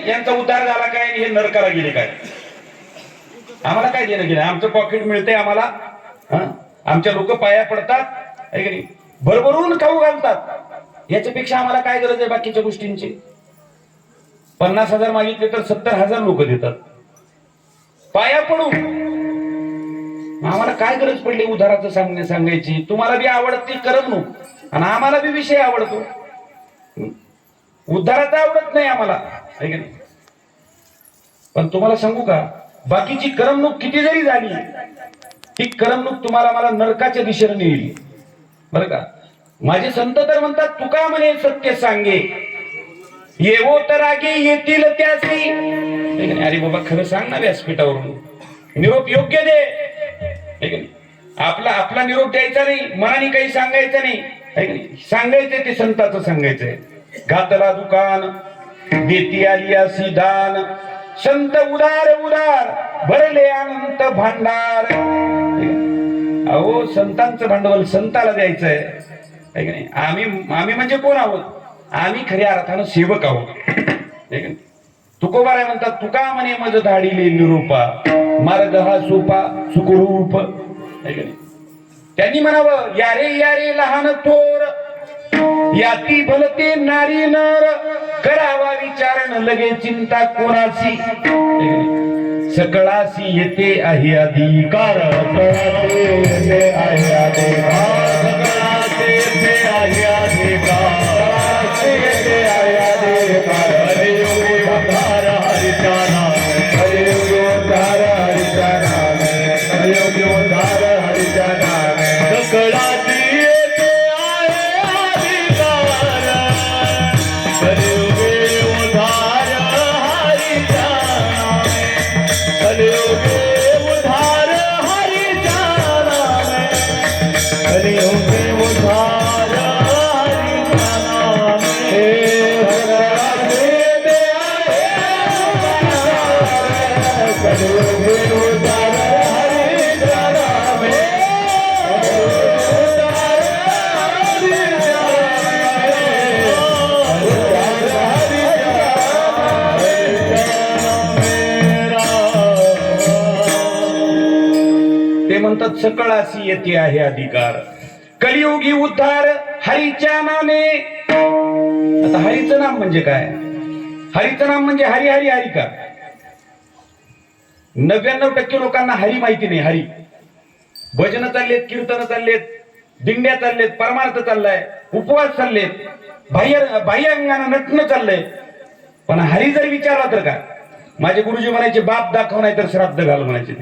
यांचा उद्धार झाला काय आणि हे नरकाला गेले काय? आम्हाला काय देणं गेलं? आमचं पॉकेट मिळतंय आम्हाला, आमच्या लोक पाया पडतात, आहे की नाही, भरभरून खाऊ घालतात, याच्यापेक्षा आम्हाला काय गरज आहे बाकीच्या गोष्टींची? 50,000 मागितले तर 70,000 लोक देतात पाया पडून. आम्हाला काय गरज पडली उद्धाराचं सांगायची? तुम्हाला बी आवडती करमणूक आणि आम्हाला बी विषय आवडतो, उद्धाराचा आवडत नाही आम्हाला, आहे की नाही? पण तुम्हाला सांगू का, बाकीची करमणूक किती जरी झाली, ती करमणूक तुम्हाला मला नरकाच्या दिशेने नेईल, बरं का? माझे संत तर म्हणतात, तुका म्हणे सत्य सांगे, येवो तर आगे येतील त्यासी. अरे बाबा खरं सांग ना व्यासपीठावरून, निरोप योग्य दे. आपला निरोप द्यायचा नाही, मनाने काही सांगायचं नाही, सांगायचंय ते संताचं सांगायचंय. घातला दुकान देती आली असी दान, संत उदार उदार भरले अनंत भांडार. अहो संतांचं भांडवल संताला द्यायचंय, आहे की नाही? आम्ही म्हणजे कोण आहोत? आम्ही खऱ्या अर्थानं सेवक आहोत. तुकोबाराय म्हणतात, तुका म्हणे मज धाडिले निरूपा, मार्ग हा सोपा सुखरूप. त्यांनी म्हणावं, यारे यारे लहान थोर, याती भलते नारी नर, करावा विचारण लगे चिंता कोणाची, सकळासी येते आहे अधिकार. येते आहे अधिकार, सकळासी येते आहे अधिकार, येते आहे अधिकार. हरियोगी उद्धार हरिचा नाम, हरियोगी उद्धार हरिचा नाम, हरियोगी उद्धार हरिचा नाम. सकळासी येते आहे अधिकार, हरियोगी उद्धार हरिचा नाम, हरियोगी उद्धार हरिचा नाम, हरियोगी उद्धार हरिचा नाम. ते म्हणतात, सकळासी येते आहे अधिकार, कलियुगी उद्धार हरीच्या नामे. आता हरीचं नाम म्हणजे काय? हरीचं नाम म्हणजे हरी हरी हरी का? 99% लोकांना हरी माहिती नाही. हरी भजन चाललेत, कीर्तन चाललेत, दिंड्या चाललेत, परमार्थ चाललाय, उपवास चाललेत, बाह्य अंगानं नटणं चाललंय. पण हरी जर विचारला तर का? माझे गुरुजी म्हणायचे, बाप दाखव नाही तर श्राद्ध घाल म्हणायचे.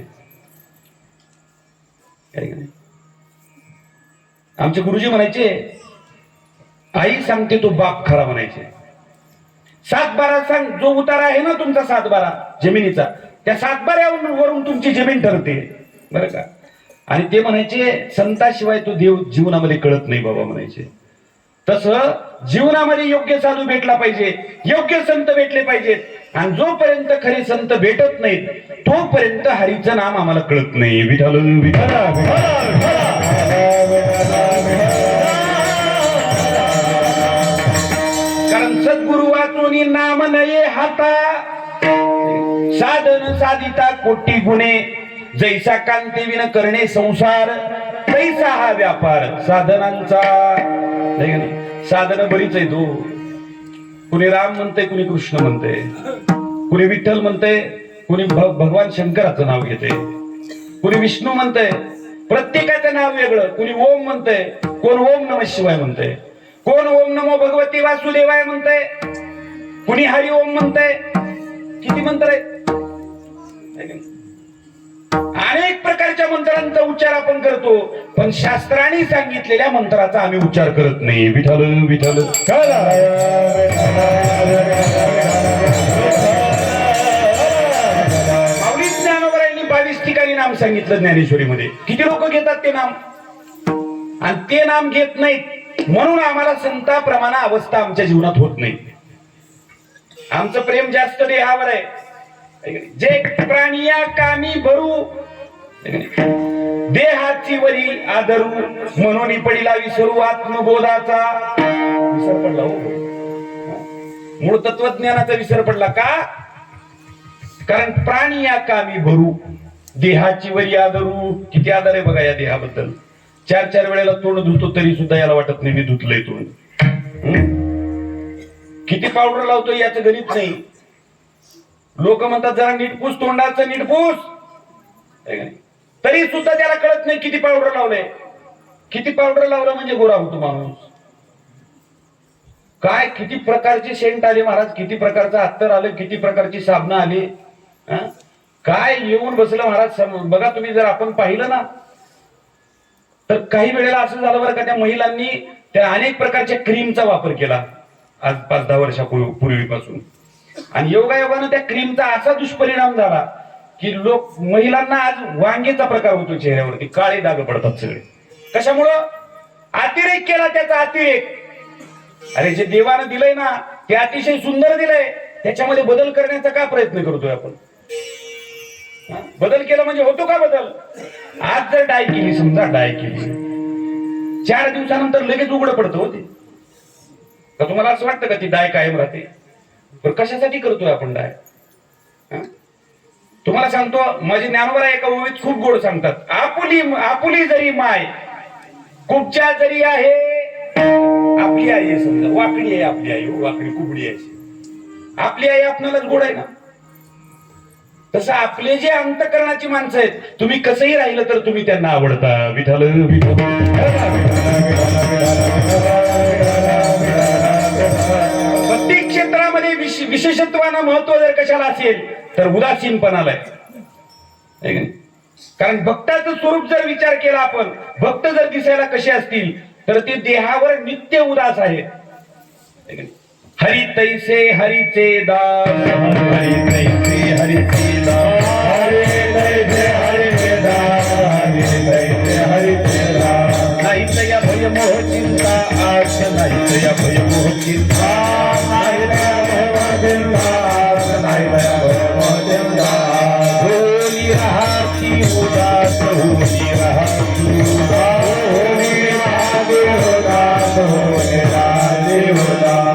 आमचे गुरुजी म्हणायचे, आई सांगते तो बाप खरा म्हणायचे. 7-12 सांग, जो उतारा आहे ना तुमचा 7-12 जमिनीचा, त्या 7-12वरून तुमची जमीन ठरते, बरं का? आणि ते म्हणायचे, संताशिवाय तो देव जीवनामध्ये कळत नाही बाबा म्हणायचे. तसं जीवनामध्ये योग्य साधू भेटला पाहिजे, योग्य संत भेटले पाहिजेत. आणि जोपर्यंत खरे संत भेटत नाहीत तोपर्यंत हरीचं नाम आम्हाला कळत नाही. विठ्ठल विठ्ठल. कारण सद्गुरु वाचूनी नाम नये हाता, साधन साधिता कोटी गुणे, जैसा कांती विन करणे संसार, तैसा हा व्यापार साधनांचा. साधन बरीच आहे तो. कुणी राम म्हणते, कुणी कृष्ण म्हणते, कुणी विठ्ठल म्हणते, कुणी भगवान शंकराचं नाव घेते, कुणी विष्णू म्हणते, प्रत्येकाचं नाव वेगळं. कुणी ओम म्हणते, कोण ओम नमः शिवाय म्हणते, कोण ओम नमो भगवती वासुदेवाय म्हणते, कुणी हरि ओम म्हणते. किती मंत्र आहेत? अनेक प्रकारच्या मंत्रांचा उच्चार आपण करतो, पण शास्त्राने सांगितलेल्या मंत्राचा आम्ही उच्चार करत नाही. विठ्ठल विठ्ठल. माऊली ज्ञानोबरायांनी 22 ठिकाणी नाम सांगितलं ज्ञानेश्वरीमध्ये. किती लोक घेतात ते नाम? आणि ते नाम घेत नाहीत म्हणून आम्हाला संताप्रमाणे अवस्था आमच्या जीवनात होत नाही. आमचं प्रेम जास्त देहावर आहे. जे प्राणिया कामी भरू, देहाची वरी आदरू, म्हणून पडिला विसरू आत्मबोधाचा. विसर पडला हो. मूळ तत्वज्ञानाचा विसर पडला का? कारण प्राणी या कामी भरू देहाची वरी आदरू. किती आदर आहे बघा या देहाबद्दल. 4 वेळेला तोंड धुतो तरी सुद्धा याला वाटत नाही मी धुतलंय तोंड. किती पावडर लावतो याचं गणित नाही. लोक म्हणतात जरा नीटपूस तोंडाचं नीटपूस, तरी सुद्धा त्याला कळत नाही किती पावडर लावलंय. किती पावडर लावलं म्हणजे गोरा होतो माणूस. काय किती प्रकारचे सेंट आले महाराज, किती प्रकारचं अत्तर आलं, किती प्रकारची साबणं आली. काय येऊन बसलं महाराज. बघा तुम्ही जर आपण पाहिलं ना तर काही वेळेला असं झालं बरं का, त्या महिलांनी त्या अनेक प्रकारच्या क्रीमचा वापर केला आज 5-10 वर्षापूर्वीपासून. आणि योगायोगानं त्या क्रीमचा असा दुष्परिणाम झाला की महिलांना आज वांगेचा प्रकार होतो चेहऱ्यावरती. काळे डाग पडतात सगळे. कशामुळं? अतिरेक केला त्याचा अतिरेक. अरे जे देवानं दिलंय ना ते अतिशय सुंदर दिलंय, त्याच्यामध्ये बदल करण्याचा का प्रयत्न करतोय आपण? बदल केला म्हणजे होतो का बदल? आज जर डाय केली, समजा डाय केली, 4 दिवसानंतर लगेच उघडं पडतं होते का? तुम्हाला असं वाटतं का ती डाय कायम राहते? पण कशासाठी करतोय आपण डाय? तुम्हाला सांगतो, माझे ज्ञानोबा एका ओळीत खूप गोड सांगतात. आपुली जरी माय कुबच्या जरी आहे, आपली आई आहे. समजा वाकडी आहे आपली आई, वाकडी कुबडी आहे. आपली आई आपणालाच गोड आहे ना. तसं आपले जे अंतकरणाची माणसं आहेत, तुम्ही कसंही राहिलं तर तुम्ही त्यांना आवडता. विठ्ठल प्रत्येक क्षेत्रामध्ये विशेषत्वानं महत्व जर कशाला असेल तर उदासीनपणाला आहे. कारण भक्ताचं स्वरूप जर विचार केला आपण, भक्त जर दिसायला कसे असतील तर ते देहावर नित्य उदास आहे. हरी तैसे हरीचे दास, हरी तैसे हरीचे दास, हरी तैसे हरीचे दास, हरी तैसे हरीचे दास. नाही तया भय मोह चिंता आश, नाही तया भय मोह चिंता, नाही तया भय चिंता, नाही तया भय मोह चिंता. होली राहाची उदास, होली राहाची उदास, होली राहाची उदास, होली राहाची उदास.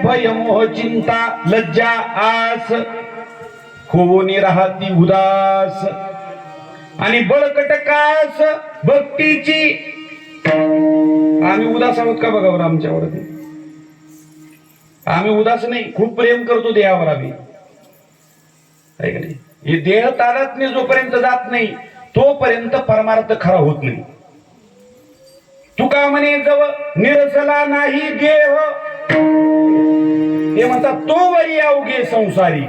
भय मोह चिंता लज्जा आस, होऊनी राहती उदास. आणि बळकट कास भक्तीची आम्ही उदास आहोत का बघावर आमच्यावरती? आम्ही उदास नाही, खूप प्रेम करतो देहावर आम्ही, आहे का नाही? हे देह तादात्म्य जोपर्यंत जात नाही तोपर्यंत परमार्थ खरा होत नाही. तुका म्हणे जव निरसला नाही देह, ते म्हणतात तो वरी अवघे संसारी.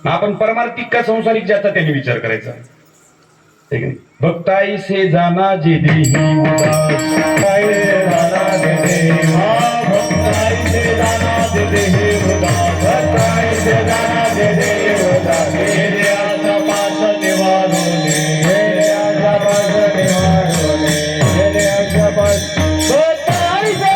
आपण परमार्थिक का संसारिक ज्याचा त्याने विचार करायचा. भक्ताई से जाना जे देही भक्ताई से जाना जे देही भक्ताई से जाना जे देही मेरे आशा पास निवारोने मेरे आशा पास निवारोने मेरे आशा पास भक्ताई से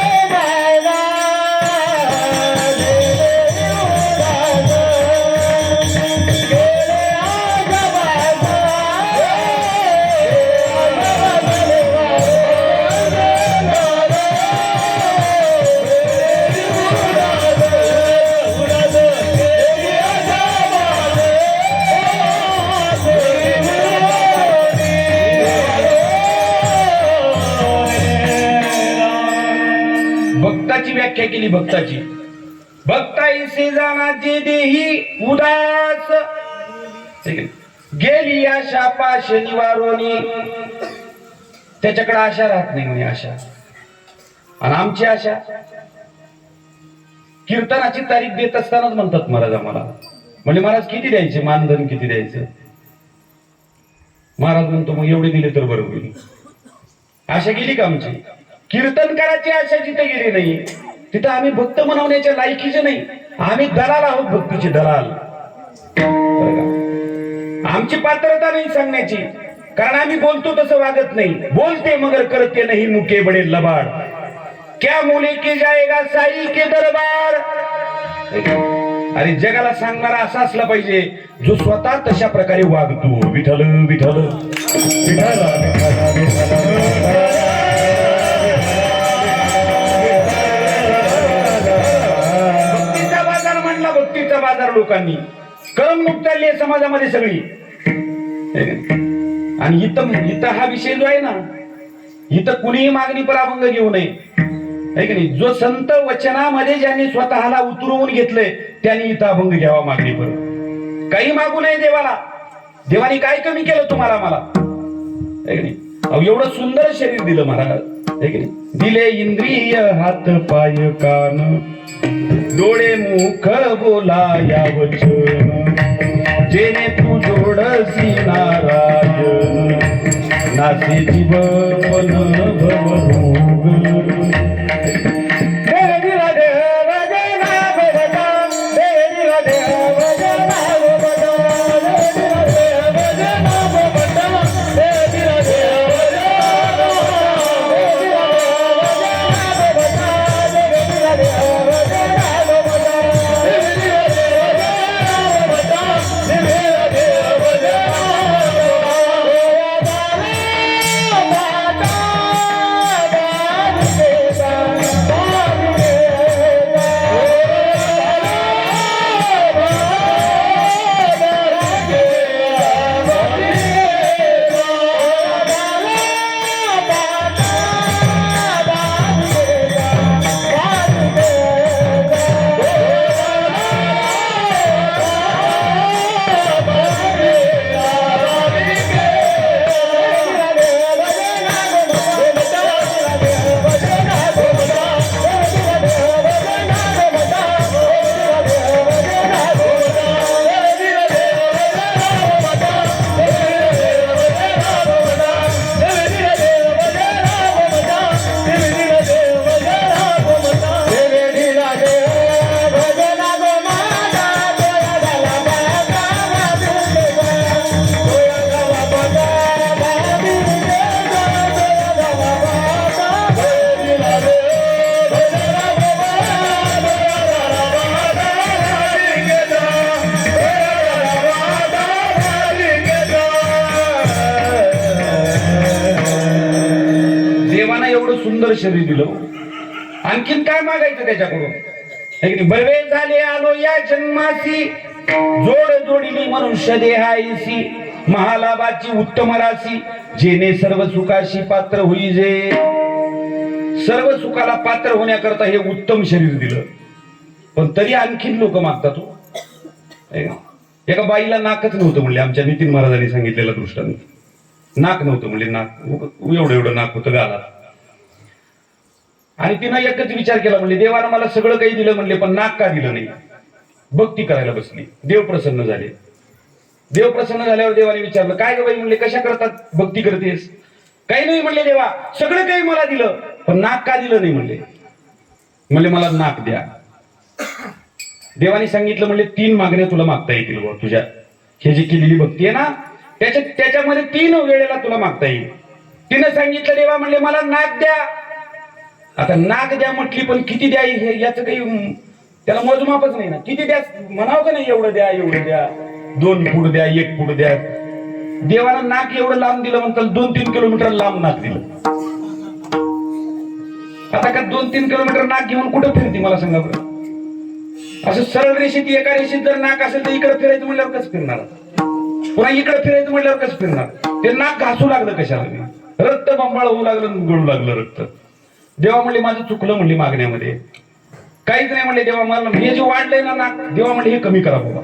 भक्ताची व्याख्या केली. भक्ताची भक्ताई से जाना जे देही उदास, गेली आशा पाश निवारोनी. त्याच्याकडे आशा राहत नाही म्हणे आशा. आणि आमची आशा कीर्तनाची तारीख देत असतानाच म्हणतात महाराज आम्हाला, म्हणजे महाराज किती द्यायचे, मानधन किती द्यायचं? महाराज म्हणतो मग एवढे दिले तर बरं होईल. आशा गेली का आमची? कीर्तनकाराची आशा जिथे गेली नाही तिथं आम्ही भक्त म्हणवण्याच्या लायकीचे नाही. आम्ही दलाल आहोत, भक्तीचे दलाल. आमची पात्रता नाही सांगण्याची, कारण आम्ही बोलतो तसं वागत नाही. बोलते मगर करते नाही, मुके बडे लबाड. क्या मुले के जाएगा साई के दरबार. अरे जगाला सांगणारा असा असला पाहिजे जो स्वतः तशा प्रकारे वागतो. विठ्ठल विठ्ठल विठ्ठल भक्तीचा बाजार म्हणला. भक्तीचा बाजार लोकांनी करमणूक चालली आहे समाजामध्ये सगळी. आणि इथं हा विषय जो आहे ना, इथं कुणीही मागणी पर अभंग घेऊ नये, आहे की नाही? जो संत वचनामध्ये ज्यांनी स्वतःला उतरवून घेतलंय त्यांनी इथं अभंग घ्यावा मागणी पर. काही मागू नये देवाला. देवाने काय कमी केलं तुम्हाला मला, आहे की नाही? एवढं सुंदर शरीर दिलं महाराज, आहे की नाही? दिले इंद्रिय हात पाय कान डोळे मुख बोला या वचन, जेने तू जोडसी नारायण नासे जीवन भवरोग. सुंदर शरीर दिलं, आणखीन काय मागायचं त्याच्याकडून? बळवे झाले आलो या जन्मासी, जोड जोडीली मनुष्य देहाईसी, महालाभाची उत्तम राशी, जेने सर्व सुखाशी पात्र होई जे. सर्व सुखाला पात्र होण्याकरता हे उत्तम शरीर दिलं, पण तरी आणखीन लोक मागतात हो. एका बाईला नाकच नव्हतं म्हणले, आमच्या नितीन महाराजांनी सांगितलेलं दृष्टांत. नाक नव्हतं म्हणले, नाक एवढं एवढं नाक होतं गालात. आणि तिनं एकच विचार केला म्हणले, देवानं मला सगळं काही दिलं म्हणले, पण नाक का दिलं नाही. भक्ती करायला बसली, देव प्रसन्न झाले. देव प्रसन्न झाल्यावर देवाने विचारलं, काय ग बाई म्हणले, कशा करतात भक्ती करतेस. काही नाही म्हणले, देवा सगळं काही मला दिलं, पण नाक का दिलं नाही म्हणले. म्हणले मला नाक द्या. देवाने सांगितलं म्हणले 3 मागण्या तुला मागता येतील बुवा, तुझ्या हे जी केलेली भक्ती आहे ना त्याच्यामध्ये 3 वेळेला तुला मागता येईल. तिनं सांगितलं देवा म्हणले मला नाक द्या. आता नाक द्या म्हटली, पण किती द्या याचं काही त्याला मोजमापच नाही ना. किती द्या म्हणावं का नाही, एवढं द्या एवढं द्या, 2 फूट द्या 1 फूट द्या. देवानं नाक एवढं लांब दिलं म्हणतात, 2-3 किलोमीटर लांब नाक दिलं. आता का 2-3 किलोमीटर नाक घेऊन कुठं फिरते मला सांगा बरं. असं सरळ रेषेत एका रेषेत जर नाक असेल तर इकडे फिरायचं म्हणल्यावर कसं फिरणार, पुन्हा इकडे फिरायचं म्हणल्यावर कसं फिरणार. ते नाक घासू लागलं कशाला, रक्त बंबाळ होऊ लागलं, गळू लागलं रक्त. देवा म्हणले माझं चुकलं म्हणले मागण्यामध्ये, काहीच नाही म्हणले. देवा मला हे जे वाढलंय ना नाक, देवा म्हणले हे कमी करा बाबा.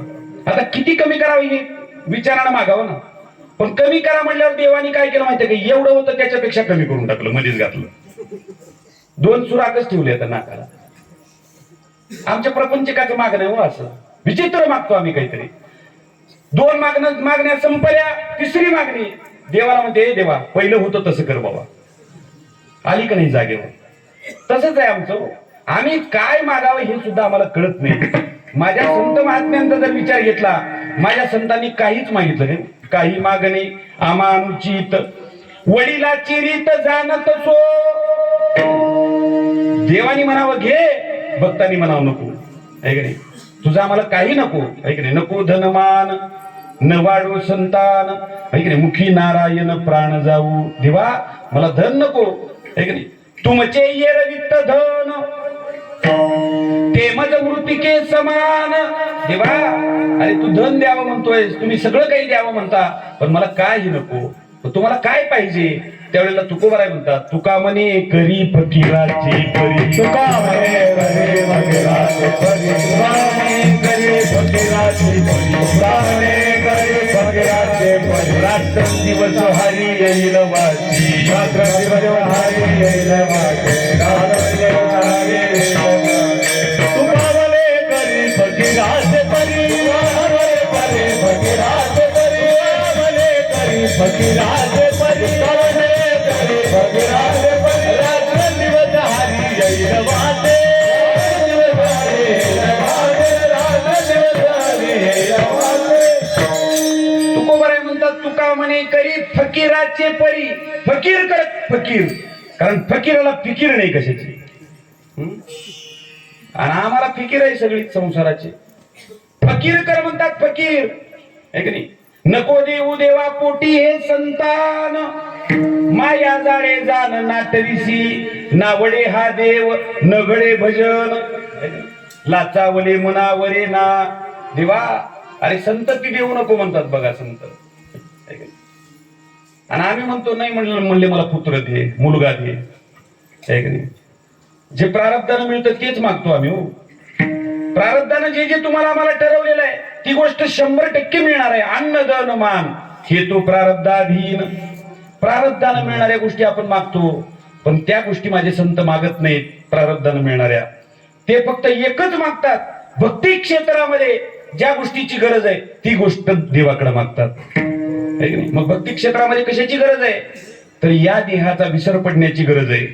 आता किती कमी करावं हे विचारानं मागावं ना. पण कमी करा म्हणल्यावर देवानी काय केलं माहितीये का, एवढं होतं त्याच्यापेक्षा कमी करून टाकलं, मध्येच घातलं. 2 सुराकच ठेवले आता नाकाला. आमच्या प्रपंचकाचं मागणं हो असं विचित्र मागतो आम्ही काहीतरी. 2 मागण्या संपल्या, 3री मागणी देवाला म्हणते, देवा पहिलं होतं तसं कर बाबा. आली का नाही जागेवर. तसंच आहे आमचं. आम्ही काय मागावं हे सुद्धा आम्हाला कळत नाही. माझ्या संत महात्म्यांचा जर विचार घेतला, माझ्या संतांनी काहीच मागितलं नाही. काही मागणे आमानुचित वडिलाची रीत जाणत सो. देवानी म्हणावं घे, भक्तांनी म्हणावं नको. आहे का नाही. तुझं आम्हाला काही नको. आहे की नाही. नको धनमान न वाढो संतान. आहे की नाही. मुखी नारायण प्राण जाऊ. देवा मला धन नको. आहे की नाही. तुमचे येर वित्त धन ते मज मृतिके समान. देवा अरे तू धन द्यावं म्हणतोय, तुम्ही सगळं काही द्यावं म्हणता, पण मला काही नको. तुम्हाला काय पाहिजे. त्यावेळेला तुकोबाराय म्हणतात, तुका म्हणे करी फकीराची परी. तुका म्हणे करी फकीराची परी. तुका म्हणे करी फकीराची परी. तुका म्हणे करी फकीराची परी. रात्रंदिवस हरी येईल वाची. रात्रंदिवस हरी येईल वाची. रात्रंदिवस हरी येईल वाची. तुका म्हणे करी फकीराची परी. म्हणे फकीराची परी. म्हणे करी फकीराची परी. तुकोबाराय म्हणतात, तुका म्हणे करी फकीराचे परी. फकीर करत फकीर, कारण फकीराला फिकीर नाही कशाची. आणि आम्हाला फिकीर आहे सगळी संसाराची. फकीर कर म्हणतात फकीर. आहे की नाही. नको देऊ देवा पोटी हे संतान. माया जाळे जाण नाटविसी. नावडे हा देव नगडे भजन. लाचावले मनावरे ना. देवा अरे संतती देऊ नको म्हणतात बघा संत. आणि आम्ही म्हणतो नाही म्हणले मला पुत्र दे, मुलगा दे. आहे की नाही. जे प्रारब्धानं मिळतं तेच मागतो आम्ही हो. प्रारब्धानं जे जे तुम्हाला आम्हाला ठरवलेलं आहे ती गोष्ट 100% मिळणार आहे. अन्न दन मान हे तो प्रारब्धाधीन. प्रारब्धानं मिळणाऱ्या गोष्टी आपण मागतो, पण त्या गोष्टी माझे संत मागत नाहीत प्रारब्धानं मिळणाऱ्या. ते फक्त एकच मागतात, भक्ती क्षेत्रामध्ये ज्या गोष्टीची गरज आहे ती गोष्ट देवाकडे मागतात. मग भक्ती क्षेत्रामध्ये कशाची गरज आहे, तर या देहाचा विसर पडण्याची गरज आहे.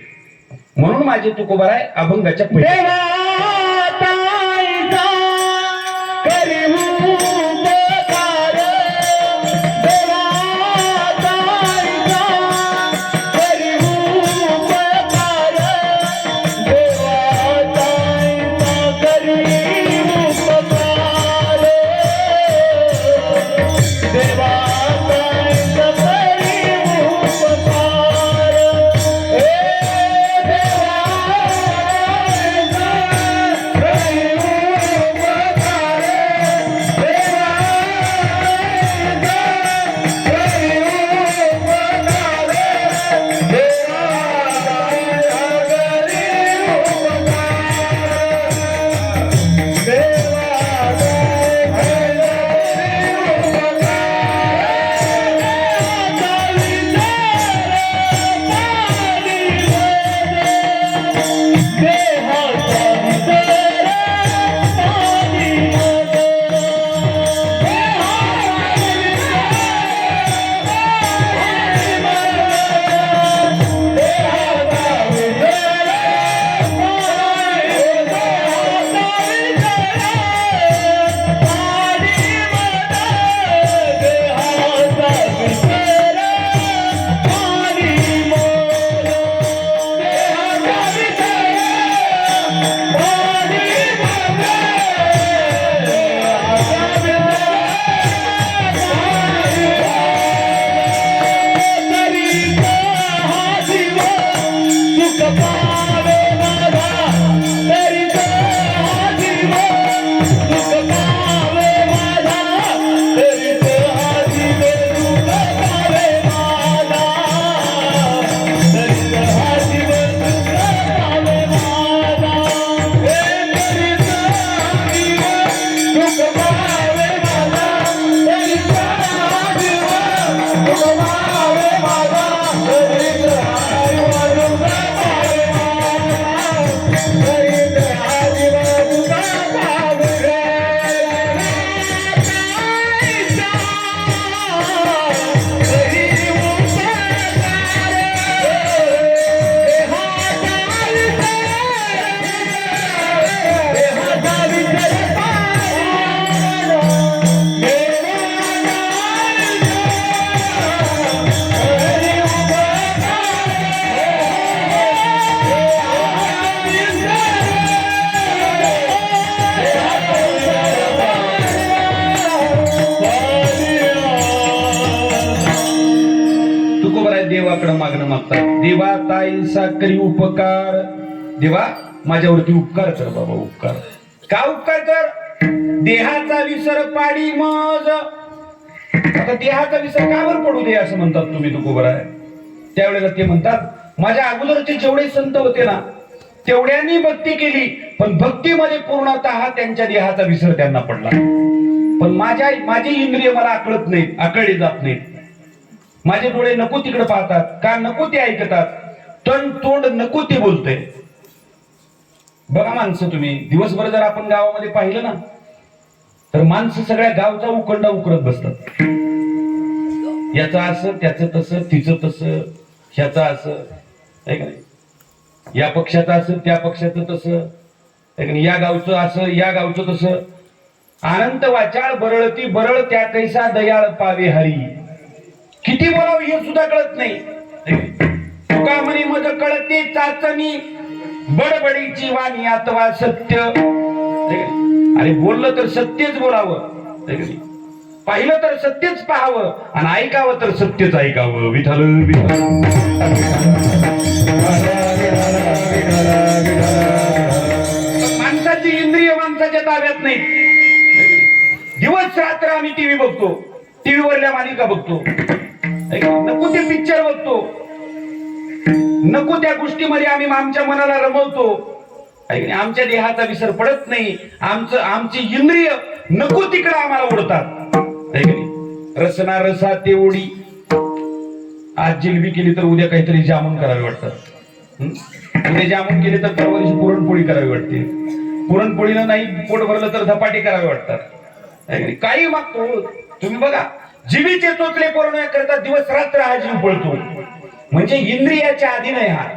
म्हणून माझे तुकोबाराय अभंगाच्या देवाकडे मागणं मागतात, देवा ताईंचा करी उपकार, देवा माझ्यावरती उपकार कर बाबा, उपकार. का उपकार कर? देहाचा विसर पाडी मज. आता देहाचा विसर का बरं पडू दे असं म्हणतात तुम्ही, तुकोबर आहे. त्यावेळेला ते म्हणतात माझ्या अगोदरचे जेवढे संत होते ना तेवढ्यांनी भक्ती केली, पण भक्तीमध्ये पूर्णतः त्यांच्या देहाचा विसर त्यांना पडला. पण माझी इंद्रिय मला आकळत नाहीत, आकळली जात नाहीत. माझे डोळे नको तिकडे पाहतात, का नको ते ऐकतात, तोंड नको ते बोलतंय. बघा माणसं, तुम्ही दिवसभर जर आपण गावामध्ये पाहिलं ना तर माणसं सगळ्या गावचा उकंडा उकरत बसतात. याचं असं, त्याचं तसं, तिचं तसं, ह्याचं असं आहे का नाही, या पक्षाचं असं, त्या पक्षाचं तसं आहे का नाही, या गावचं असं, या गावचं तसं. अनंत वाचाळ बरळती बरळ त्या कैसा दयाळ पावे हरी. किती बोलावं हे सुद्धा कळत नाही. तुका म्हणे मज कळते चाचणी बडबडीची वाणी अथवा सत्य. अरे बोललं तर सत्यच बोलावं, पाहिलं तर सत्यच पाहावं, आणि ऐकावं तर सत्यच ऐकावं. विठ्ठल विठ्ठल. माणसाची इंद्रिय माणसाच्या ताब्यात नाही. दिवस रात्र आम्ही टीव्ही बघतो, टीव्ही वरल्या मालिका बघतो, नको ते पिक्चर बघतो, नको त्या गोष्टीमध्ये आम्ही आमच्या मनाला रमवतो. आमच्या देहाचा विसर पडत नाही. आमची इंद्रिय नको तिकडे आम्हाला ओढतात. रसना रसा ते ओढी. आज जिलबी केली तर उद्या काहीतरी जामून करावे वाटतात, उद्या जामून केली तर परवा दिवशी पुरणपोळी करावी वाटते, पुरणपोळीनं नाही पोट भरलं तर धपाटे करावे वाटतात. काही मागतो तुम्ही बघा, जीवीचे चोचले पूर्ण करता दिवस रात्र हा जीव पळतो, म्हणजे इंद्रियाच्या आधी नाही हा.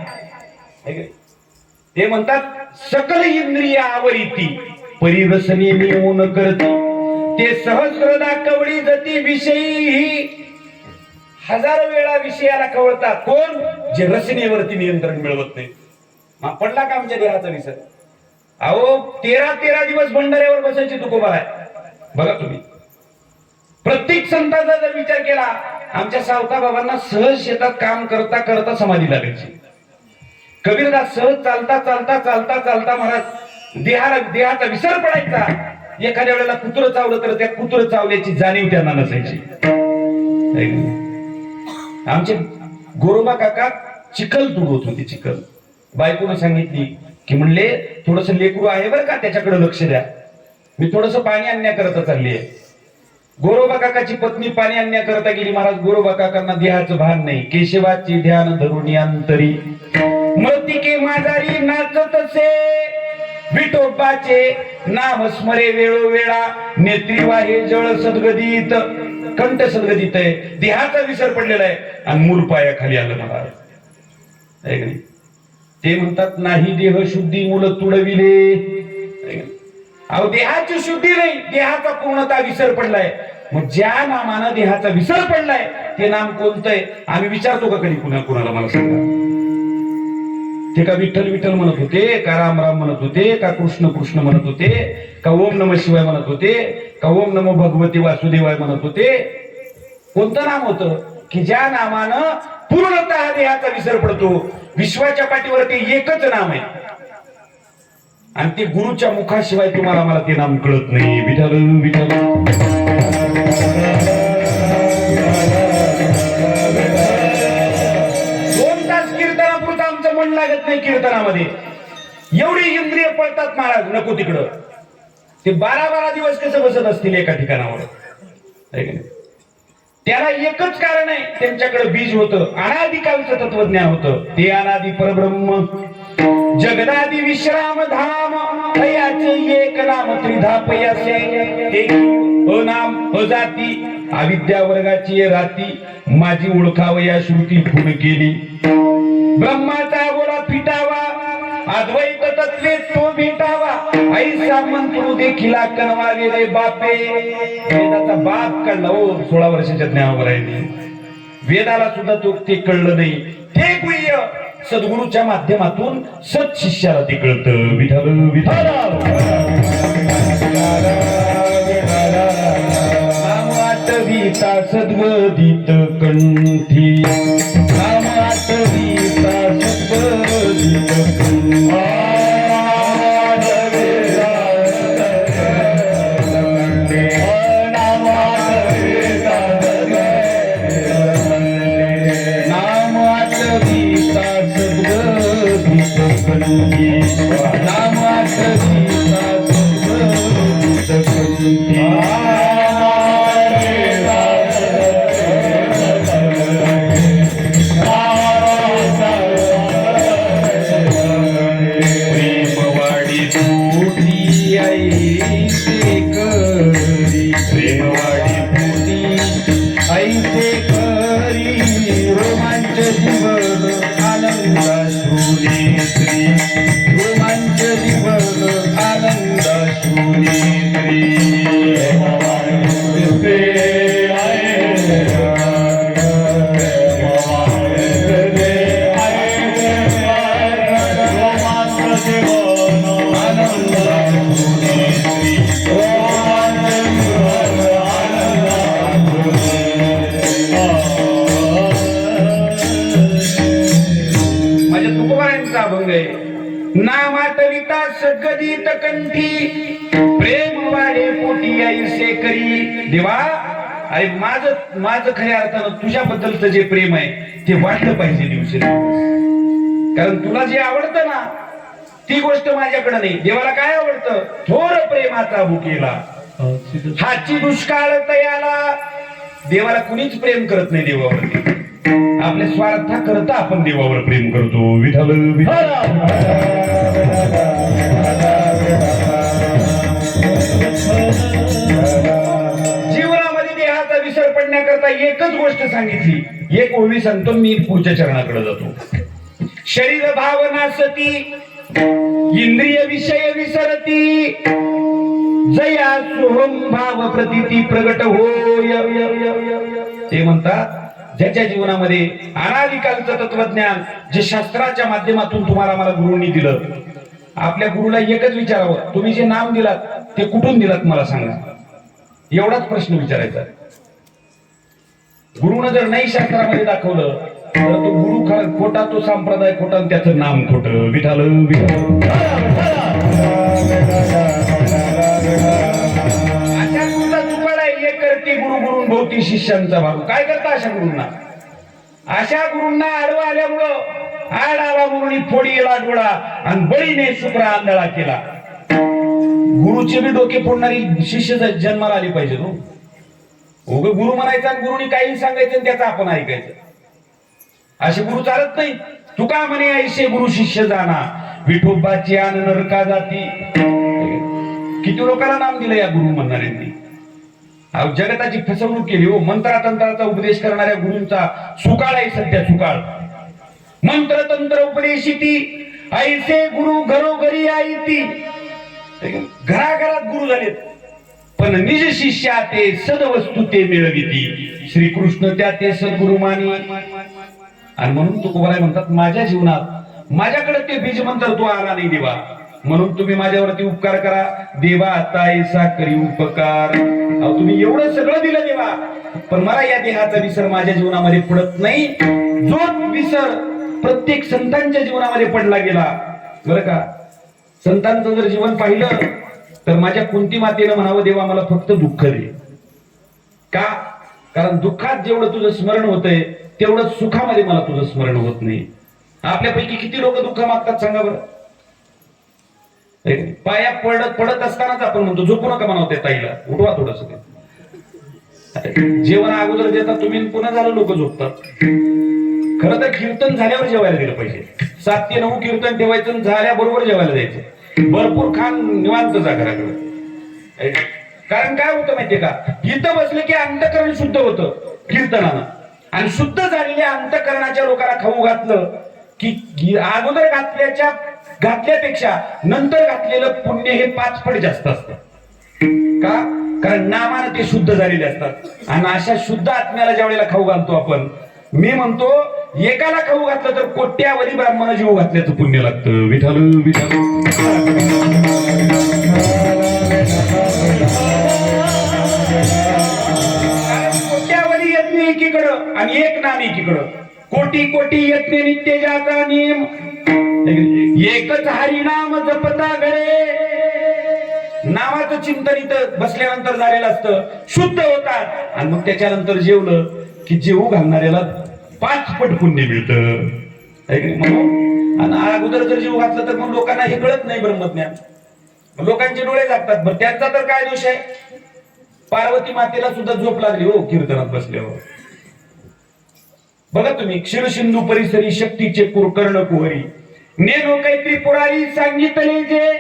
ते म्हणतात सकल इंद्रिय आवरीती परिरसने नियमन करती, ते सहस्रदा कवळी जती विषयी. हजार वेळा विषयाला कवळतात कोण? जे रचनेवरती नियंत्रण मिळवत नाही. पडला का आमच्या देहाचा विसर? अहो 13 दिवस भंडाऱ्यावर बसायची तुकोबा आहे. बघा तुम्ही, प्रत्येक संतांचा जर विचार केला, आमच्या सावता बाबांना सहज शेतात काम करता करता समाधी लागायची. कबीरदास सहज चालता चालता चालता चालता महाराज देहाचा विसर पडायचा. एखाद्या वेळेला कुत्र चावलं तर त्या कुत्र चावल्याची जाणीव त्यांना नसायची. आमचे गोरोबा काका चिखल तुडवत होते, चिखल. बायकोनं सांगितली की म्हणले थोडस लेकरू आहे बरं का, त्याच्याकडे लक्ष द्या, मी थोडस पाणी आणण्याकरता चालली आहे. गोरोबा काकाची पत्नी पाणी आणण्याकरता गेली. महाराज गोरोबा काकांना देहाचं भान नाही. केशवाची ध्यान धरून अंतरी मृतिके माजारी नाचतसे, विठोबाचे नाम स्मरे वेळोवेळा, नेत्री वाहे जळ सद्गदित. कंठ सद्गदित आहे, देहाचा विसर पडलेला आहे, आणि मूल पायाखाली आलं महाराज. ते म्हणतात नाही देह शुद्धी मूल तुडविले. अहो देहाची शुद्धी नाही, देहाचा पूर्णता विसर पडलाय. मग ज्या नामानं देहाचा विसर पडलाय ते नाम कोणतं आहे? आम्ही विचारतो का कधी कुणाला? मला सांगा. ते का विठ्ठल विठ्ठल म्हणत होते, का राम राम म्हणत होते, का कृष्ण कृष्ण म्हणत होते, का ओम नमः शिवाय म्हणत होते, का ओम नमो भगवती वासुदेवाय म्हणत होते? कोणतं नाम होतं की ज्या नामानं पूर्णतः देहाचा विसर पडतो? विश्वाच्या पाठीवर ते एकच नाम आहे, आणि ते गुरुच्या मुखाशिवाय तुम्हाला मला ते नाम कळत नाही. विठ्ठल विठ्ठल. 2 तास कीर्तनापुरतं आमचं मन लागत नाही कीर्तनामध्ये. एवढी इंद्रिय पळतात महाराज नको तिकडं. ते 12 दिवस कसं बसत असतील एका ठिकाणावर? त्याला एकच कारण आहे, त्यांच्याकडे बीज होतं, अनादिकालचं तत्वज्ञान होतं. ते अनादि परब्रह्म जगदादि विश्राम धाम, हयाचे एक नाम त्रिधा पयासे. एक अनाम अजाती अविद्या वर्गाची राती, माझी ओळखावया श्रुती खूण केली. ब्रह्माचा बोला फिटावा, अद्वैत तत्वे तो भेटावा, ऐसा मंत्र देखिला कणवाले रे बापे. वेदाचा बाप कळला हो 16 वर्षाच्या ज्ञानावर आहे. वेदाला सुद्धा तो ते कळलं नाही. ते गुह्य सद्गुरूच्या माध्यमातून सत शिष्याला ते कळतं. विठ्ठल विठ्ठल. नाम आठवीता सद्गदित कंठी. नामाटविता सगदित कंठी प्रेम वाढे पोटी ऐसे करी. देवा अरे माझं खऱ्या अर्थानं तुझ्याबद्दलचं जे प्रेम आहे ते वाढलं पाहिजे दिवसेंदिवस. कारण तुला जे आवडतं ना ती गोष्ट माझ्याकडे नाही. देवाला काय आवडतं? थोर प्रेमाचा भुकेला हाची दुष्काळ तयाला. देवाला कुणीच प्रेम करत नाही देवावरती. आपल्या स्वार्था करता आपण देवावर प्रेम करतो. विठ्ठल जीवनामध्ये देहाचा विसर पडण्याकरता एकच गोष्ट सांगितली. एक ओवी सांगतो मी, पुढच्या चरणाकडे जातो. शरीर भावना सती इंद्रिय विषय विसरती जया सोहम भाव प्रतीती प्रगट होय. ते म्हणतात ज्याच्या जीवनामध्ये अनादिकालचं तत्वज्ञान जे शास्त्राच्या माध्यमातून तुम्हाला मला गुरुंनी दिलं. आपल्या गुरुला एकच विचारावं, तुम्ही जे नाम दिलात ते कुठून दिलात मला सांगा. एवढाच प्रश्न विचारायचा. गुरुनं जर नाही शास्त्रामध्ये दाखवलं तर तो गुरु खोटा, तो संप्रदाय खोटा, त्याचं नाम खोटं. विठाल अशा गुरुला चुकायला एक करते गुरु गुरुं भोवती शिष्यांचा भाऊ. काय करता अशा गुरुंना? अशा गुरुंना आडवा आल्यामुळं आड आला गुरुनी फोडीला डोळा आणि बळीने सुप्रा आंधळा केला. गुरुचे बी डोके फोडणारी शिष्य जन्माला आली पाहिजे. तो उग गुरु म्हणायचा आणि गुरुनी काही सांगायचं आणि त्याचं आपण ऐकायचं. असे गुरु चालत नाही. तुका म्हणे ऐसे गुरु शिष्य जाना विठोबाची आन नरका जाती. किती लोकांना नाम दिलं या गुरु म्हणणाऱ्यांनी. जगताची फसवणूक केली हो. मंत्रातंत्राचा उपदेश करणाऱ्या गुरूंचा सुकाळ आहे सध्या. सुकाळ मंत्रतंत्र उपदेशिती ऐसे गुरु घरोघरी आईती. घराघरात गुरु झालेत पण निज शिष्या ते सदवस्तू ते मिळविती. श्रीकृष्ण त्या ते सद्गुरु मानी. आणि म्हणून तुकोबाराय म्हणतात माझ्या जीवनात माझ्याकडे ते बीज मंत्र तू आला नाही देवा, म्हणून तुम्ही माझ्यावरती उपकार करा. देवा आता ऐसा करी उपकार. तुम्ही एवढं सगळं दिलं देवा, पण मला या देहाचा विसर माझ्या जीवनामध्ये पडत नाही. जो विसर प्रत्येक संतांच्या जीवनामध्ये पडला गेला बरं का. संतांचं जर जीवन पाहिलं तर माझ्या कुंती मातेनं म्हणावं देवा मला फक्त दुःख दे. का? कारण दुःखात जेवढं तुझं स्मरण होतंय तेवढं सुखामध्ये मला तुझं स्मरण होत नाही. आपल्यापैकी किती लोक दुःख मागतात सांगा बरं. पाया पडत असतानाच आपण म्हणतो झोपू नका म्हणावते ताईला, उठवा थोडस. जेवण अगोदर देतात तुम्ही, पुन्हा झालं लोक झोपतात. खरं तर कीर्तन झाल्यावर जेवायला दिलं पाहिजे. 7 ते 9 कीर्तन ठेवायचं, झाल्याबरोबर जेवायला द्यायचं. भरपूर खान निवांत जा घराकडे. कारण काय होतं माहितीये का, इथं बसले की अंतकरण शुद्ध होतं कीर्तनानं. आणि शुद्ध झालेल्या अंतकरणाच्या लोकांना खाऊ घातलं की अगोदर घातल्यापेक्षा नंतर घातलेलं पुण्य हे 5 पट जास्त असतं. का? कारण नामानं ते शुद्ध झालेले असतात. आणि अशा शुद्ध आत्म्याला ज्या वेळेला खाऊ घालतो आपण, मी म्हणतो एकाला खाऊ घातलं तर कोट्यावधी ब्राह्मण जीव घातल्याचं पुण्य लागतं. विठ्ठल विठ्ठल. कोट्यावधी यज्ञ एकीकडं आणि एक नाम एकीकडं. कोटी कोटी यज्ञ नित्य जाता नियम, एकच हरिनाम जपता घडे. नावाचं चिंतन इथं बसल्यानंतर झालेलं असतं, शुद्ध होतात. आणि मग त्याच्यानंतर जेवलं की जेवू घालणाऱ्याला 5 पट पुण्य मिळतं. म्हणून आणि अगोदर जर जीव घातला तर मग लोकांना हे कळत नाही ब्रह्मज्ञान, लोकांचे डोळे लागतात. बरं त्यांचा तर काय दोष आहे? पार्वती मातेला सुद्धा झोप लागली हो कीर्तनात बसल्यावर. बघा तुम्ही, क्षीर सिंधू परिसरी शक्तीचे कुरकर्ण कुहरी नेनो कैत्री पुरारी सांगितले जे.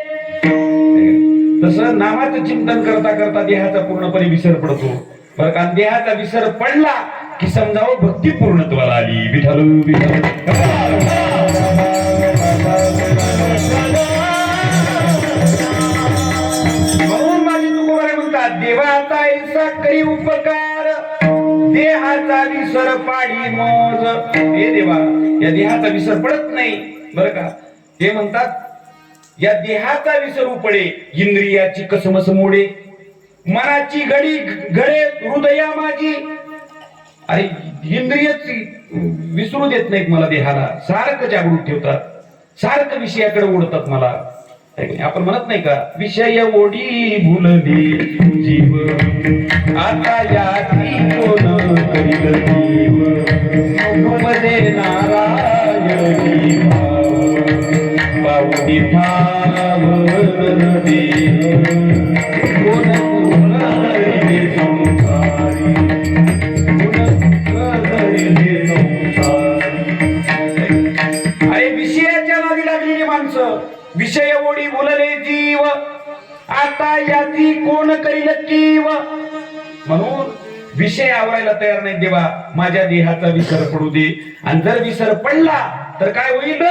तसं नामाचं चिंतन करता करता देहाचा पूर्णपणे विसर पडतो. बरं का? देहाचा विसर पडला की समजावं भक्ती पूर्णत्वाला आली. विठ्ठल विठ्ठल. म्हणून माझी तुकोबारे म्हणतात, देवाचा ऐसा करी उपकार देहाचा विसर पाडी मोज. हे देवा, या देहाचा विसर पडत नाही. बरं का? ते म्हणतात, या देहाचा विसर उपडे इंद्रियाची कसमस मोडे मनाची घडी घडे हृदया माझी. अरे इंद्रियची विसरू देत नाहीत मला, देहाला सारखं जागृत ठेवतात, सारखं विषयाकडे ओढतात मला. आपण म्हणत नाही का, विषय ओढी भुलली जीव आता याची कोण करील जीव मध्ये नारायणी पाऊली पावन देव कोण करील संसारी कोण करील संसारी. अरे विषयाच्या नादी लागलेली माणसं, विषय ओढी बोलले जीव आता याची कोण करील कीव. म्हणून विषय आवरायला तयार नाही. देवा, माझ्या देहाचा विसर पडू दे. आणि जर विसर पडला तर काय होईल?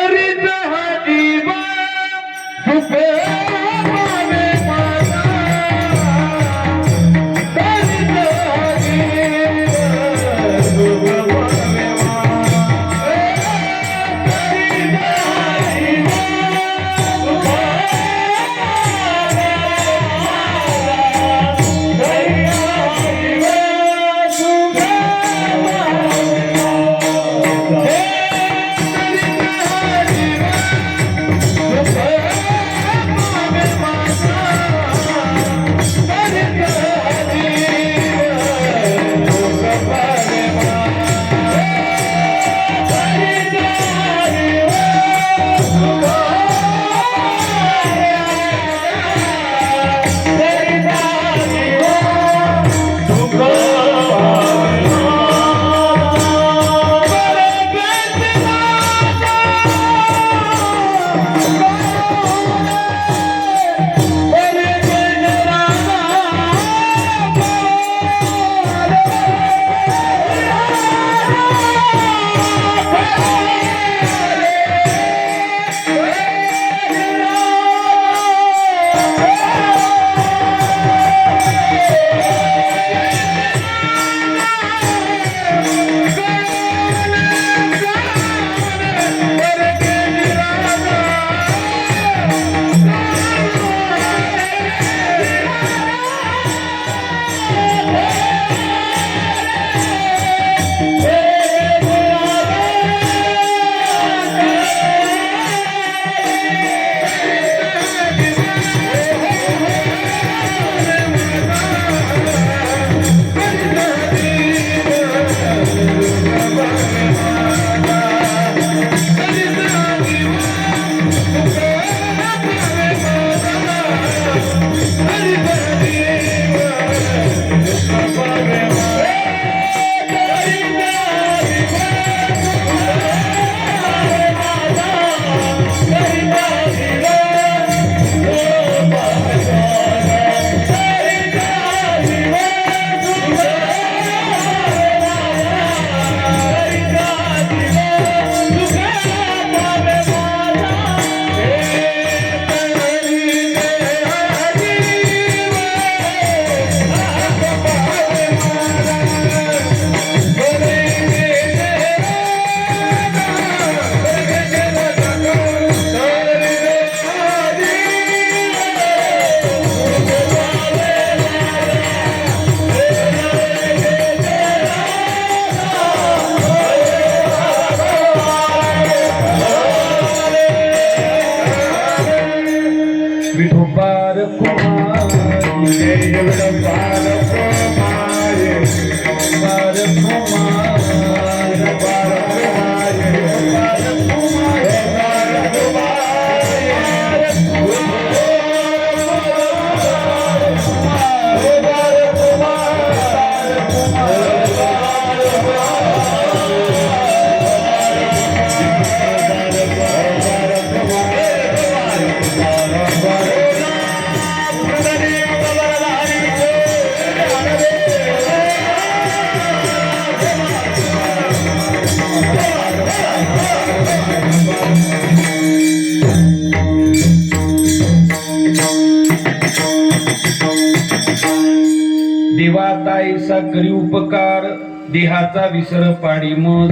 देवा ताईसा करी उपकार, देहाचा विसर पाडी मज,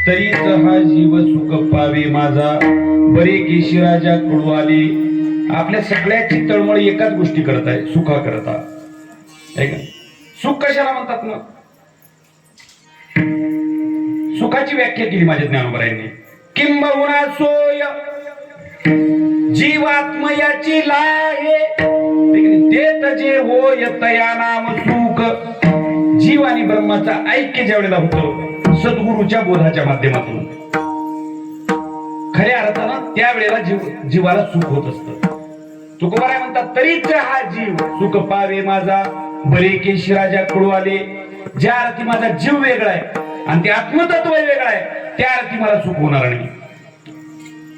तरीच हा जीव सुख पावे माझा, बरे केशी राजा कडू आले. आपल्या सगळ्याची तळमळ एकाच गोष्टी करत आहे, सुखा करता. सुख कशाला म्हणतात मग? सुखाची व्याख्या केली माझ्या ज्ञानोबरायांनी. किंबहुना सोय जीवात्मयाची लाहे, देत जे होय तया नाम सुख. जीव आणि ब्रह्माचा ऐक्य ज्या वेळेला होतं सद्गुरूच्या बोधाच्या माध्यमातून, खऱ्या अर्थानं त्यावेळेला जीवाला सुख होत असतं. तुकोबाराय म्हणतात तरीच हा जीव सुख पावे माझा, बरे केशी राजा कडू आले. ज्या अर्थी माझा जीव वेगळा आहे आणि ते आत्मतत्व वेगळं आहे, त्या अर्थी मला सुख होणार नाही.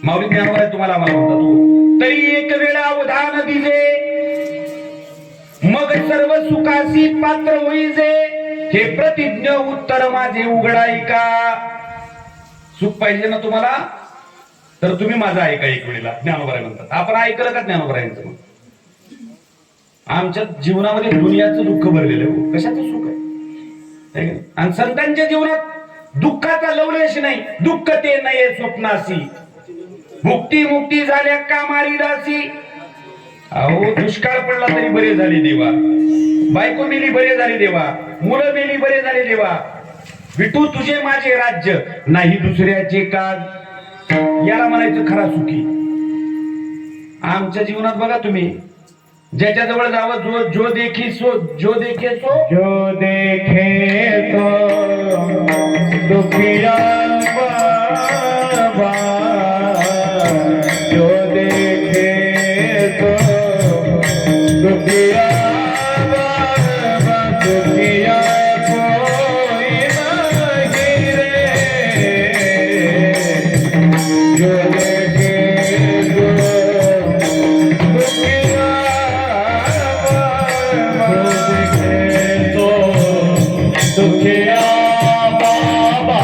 माऊली ज्ञानोबा तुम्हाला आम्हाला म्हणतात, तरी एक वेळा अवधान दिजे, मग सर्व सुखासी पात्र होईजे. हे प्रतिज्ञ उत्तर माझे उघडाई का. सुख पाहिजे ना तुम्हाला, तर तुम्ही माझं ऐका एक वेळेला. ज्ञानोबा म्हणतात आपण ऐकलं का ज्ञानोबरायांचं? आमच्या जीवनामध्ये दुनियाचं दुःख भरलेलं आहे, कशाचं सुख आहे? आणि संतांच्या जीवनात दुःखाचा लवलेश नाही. दुःख ते नये स्वप्नासी, मुक्ती मुक्ती झाल्या कामारी दासी. अहो दुष्काळ पडला तरी बरे झाले देवा, बायको मेली बरे झाले देवा, मुलं मेली बरे झाले देवा. विठू तुझे माझे राज्य, नाही दुसऱ्याचे काज. याला म्हणायचं खरा सुखी. आमच्या जीवनात बघा तुम्ही, ज्याच्या जवळ जावं, जो देखे सो जो देखे सो दुखिया बाबा, जो देखे तो दुखिया बाबा, दुखिया कोई नहीं रे, जो देखे दुखिया बाबा, जो देखे तो दुखिया बाबा,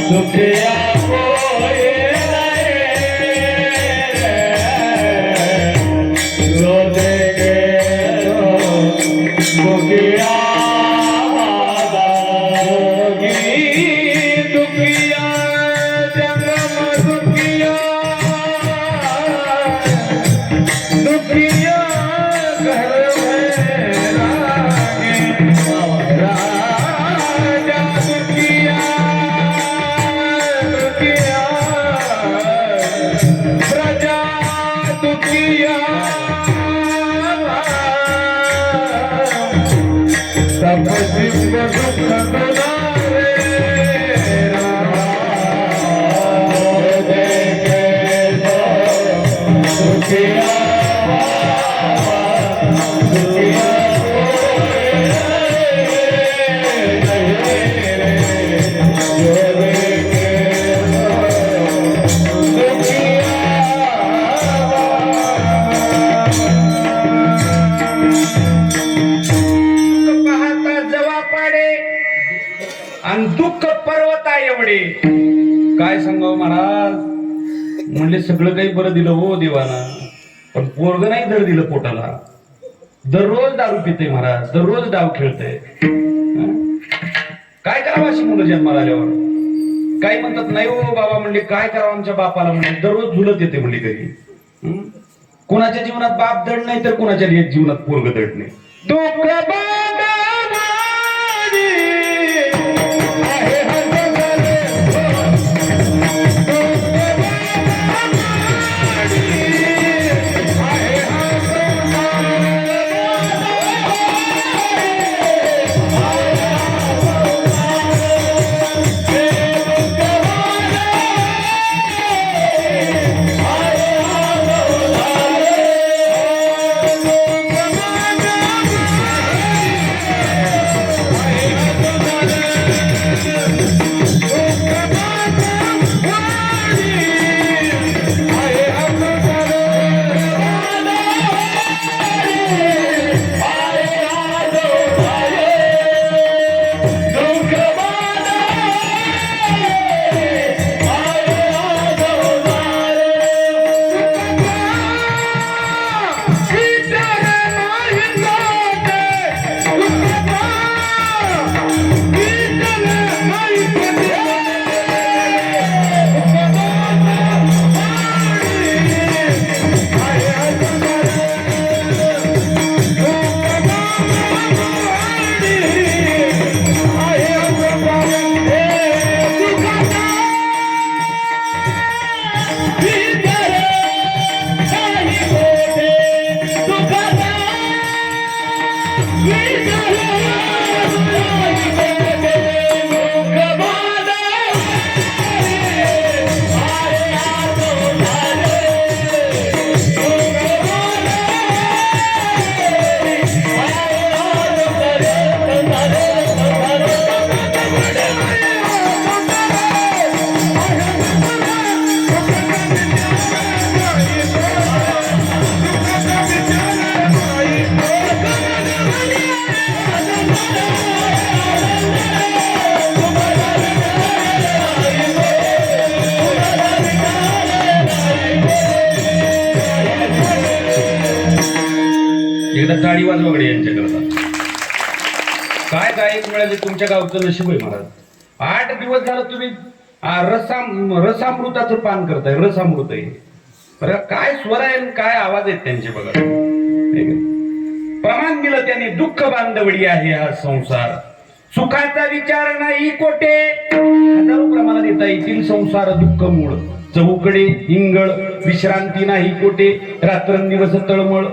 दुखिया कोई नहीं, जो देखे तो दुखिया बाबा. दुखिया जन्म दुखिया, दुखिया घर में राजा, दुखिया दुखिया प्रजा, दुखिया सब जीव दुख गुनारे. देखे तो दुखिया आणि दुःख पर्वता एवढे. काय सांगावं महाराज, म्हणले सगळं काही बरं दिलं हो देवाना, पण पोरग नाही धड दिलं पोटाला. दररोज दारू पिते महाराज, दररोज डाव खेळते. काय करावं अशी मुलं जन्माला आल्यावर? काही म्हणतात नाही हो बाबा, म्हणले काय करावं आमच्या बापाला, म्हणजे दररोज झुलत येते म्हणले घरी. कोणाच्या जीवनात बाप दड नाही तर कोणाच्या जीवनात पोरग दड नाही. दुःख एकदा टाळी वाजवाकडे यांच्याकरता. काय गायक मिळाले तुमच्या गावचं नशीब आहे महाराज. 8 दिवस झालं तुम्ही रसामृताचं पान करताय. रसामृत आहे बरं. काय स्वर आहे काय आवाज आहेत त्यांचे बघा. प्रमाण दिलं त्यांनी दुःख बांधवडी आहे हा संसार. सुखाचा विचार नाही कोटे. हजारो प्रमाणात देता येतील. संसार दुःख मूळ चहूकडे इंगळ. विश्रांती नाही कोटे. रात्रंदिवस तळमळ.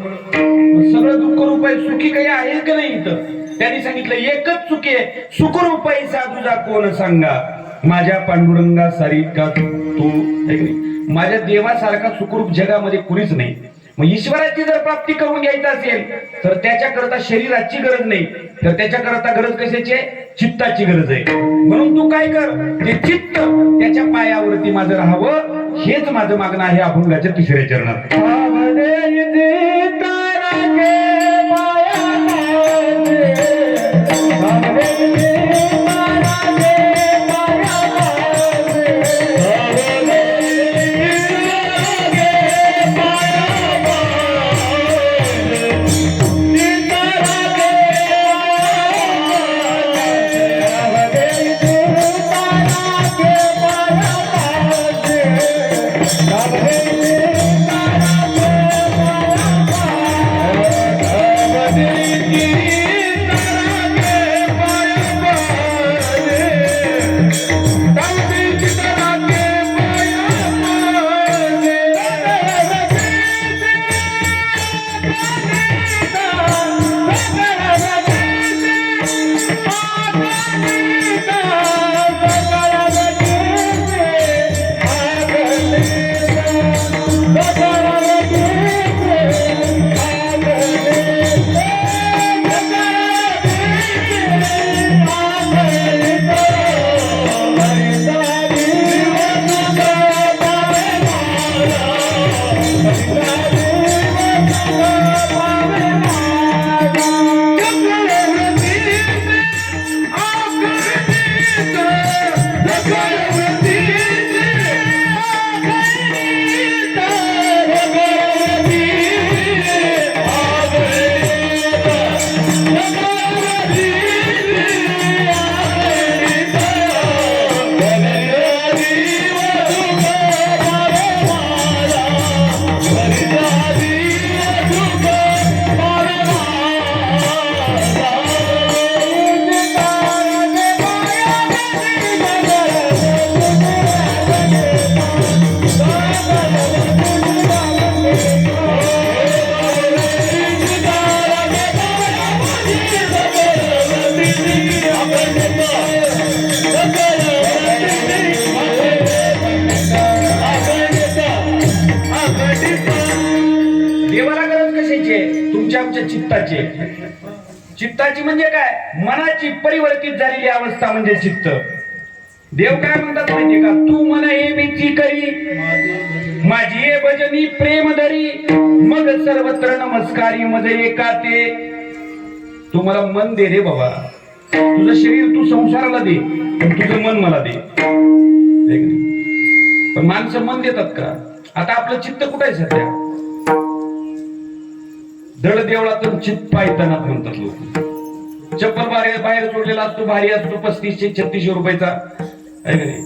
सगळं दुःख रूप आहे. सुखी काही आहे का नाही इथं. त्यांनी सांगितलं एकच चुके सुखरूप पैसा तुझा कोण सांगा. माझ्या पांडुरंगा सारी का तू. माझ्या देवासारखा सुखरूप जगामध्ये कुणीच नाही. मग ईश्वराची जर प्राप्ती करून घ्यायचं असेल तर त्याच्याकरता शरीराची गरज नाही, तर त्याच्याकरता गरज कशाची आहे? चित्ताची गरज आहे. म्हणून तू काय कर, ते चित्त त्याच्या पायावरती माझं राहावं, हेच माझं मागणं आहे अभंगाच्या 3ऱ्या चरणात. चित्ताची म्हणजे काय? मनाची परिवर्तित झालेली अवस्था म्हणजे चित्त. देव काय म्हणतात माहितीये का? तू मन हे बेची करी माझी हे भजनी प्रेम धरी मग सर्वत्र नमस्कारी मज एका ते. तू मला मन दे रे बाबा. तुझं शरीर तू संसाराला दे, पण तुझं मन मला दे. पण माणसं मन देतात का? आता आपलं चित्त कुठं आहे सध्या? दड देवळातून चित्त पायतानात म्हणतात लोक. चप्पल बाहेर सोडलेला असतो, भारी असतो 3500-3600 रुपयाचा आहे का नाही.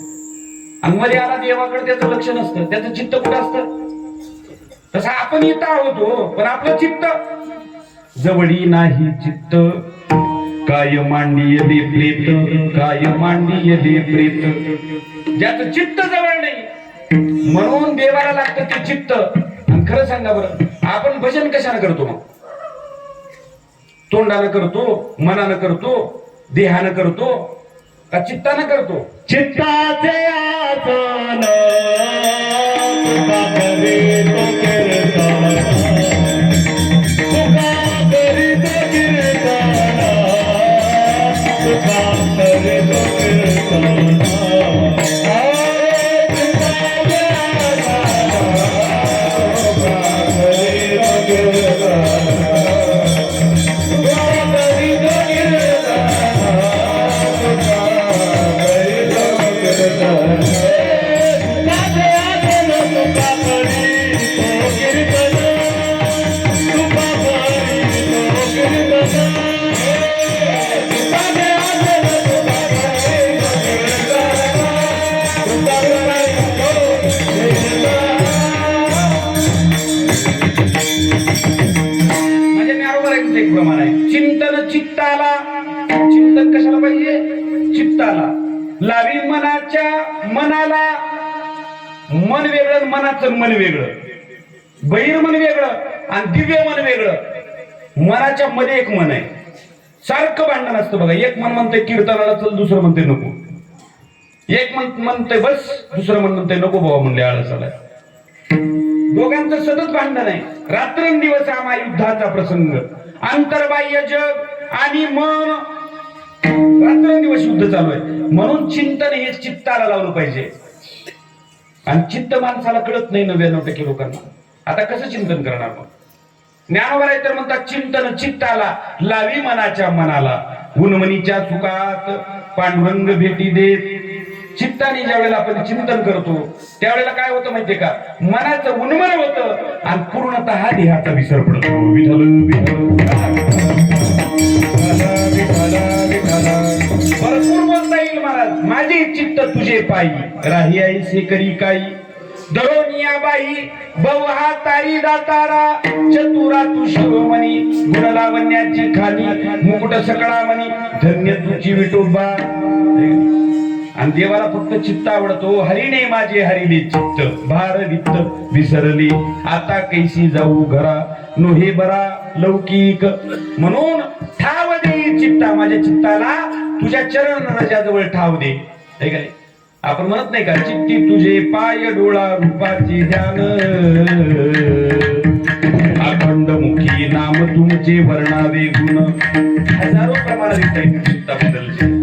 आणि मध्ये आला देवाकडे त्याचं लक्ष नसतं, त्याचं चित्त कुठं असतं? तसं आपण इथं आहोत हो, पण आपलं चित्त जवळी नाही. चित्त काय मांडी दे प्रेत, काय मांडी दे प्रेत. ज्याचं चित्त जवळ नाही म्हणून देवाला लागतं ते चित्त. आणि खरं सांगा बरं, आपण भजन कशाने करतो? मग तोंडानं करतो, मनानं करतो, देहानं करतो का चित्तानं करतो? चित्ताचे आसन तुका करे तो कीर्तन, तुका करे तो कीर्तन, तुका करे तो कीर्तन. Thank you. लावी मनाच्या मनाला. मन वेगळं, मनाचं मन वेगळं, बहिर मन वेगळं आणि दिव्य मन वेगळं. मनाच्या मध्ये एक मन आहे, सारखं भांडण असतं बघा. एक मन म्हणतंय कीर्तनाला चल, दुसरं म्हणतंय नको. एक मन म्हणतंय बस, दुसरं मन म्हणतंय नको बाबा म्हणले आळसाला. दोघांचं सतत भांडण आहे. रात्रंदिवस हा महायुद्धाचा प्रसंग. अंतर्बाह्य जग आणि मन, रात्रंदिवस युद्ध चालू आहे. म्हणून चिंतन हे चित्ताला लावलं पाहिजे. आणि चित्त माणसाला कळत नाही 99% लोकांना. आता कसं चिंतन करणार मग? ज्ञानोबा तर म्हणतात चिंतन चित्ताला लावी मनाच्या मनाला. गुणमनीच्या सुखात पांडुरंग भेटी देत. चित्ताने ज्या वेळेला आपण चिंतन करतो त्यावेळेला काय होतं माहितीये का? मनाचं उन्मन होतं आणि पूर्णतः देहाचा विसर पडतो. विठ्ठल भरपूर बोलता येईल महाराज. माझे चित्त तुझे पायी राही आई से करी काही. दरोनिया बाई बवहा तारी दातारा. चतुरा तू शिरोमणी गुणलावण्याची खाली. मुकुट सकळा मणी धन्य तुझी विठोबा. आणि देवाला फक्त चित्त आवडतो. हरिणे माझे हरिले चित्त भार वित्त विसरली. आता कैसी जाऊ घरा नोहे बरा लौकिक. म्हणून ठाव दे चित्ता, माझ्या चित्ताला तुझ्या चरण रजाजवळ ठाव दे. हे काय आपण म्हणत नाही का? चित्ती तुझे पाय डोळा रूपाचे ध्यान. अखंड मुखी नाम तुमचे वर्णावे गुण. हजारो प्रमाणात चित्ताबद्दलचे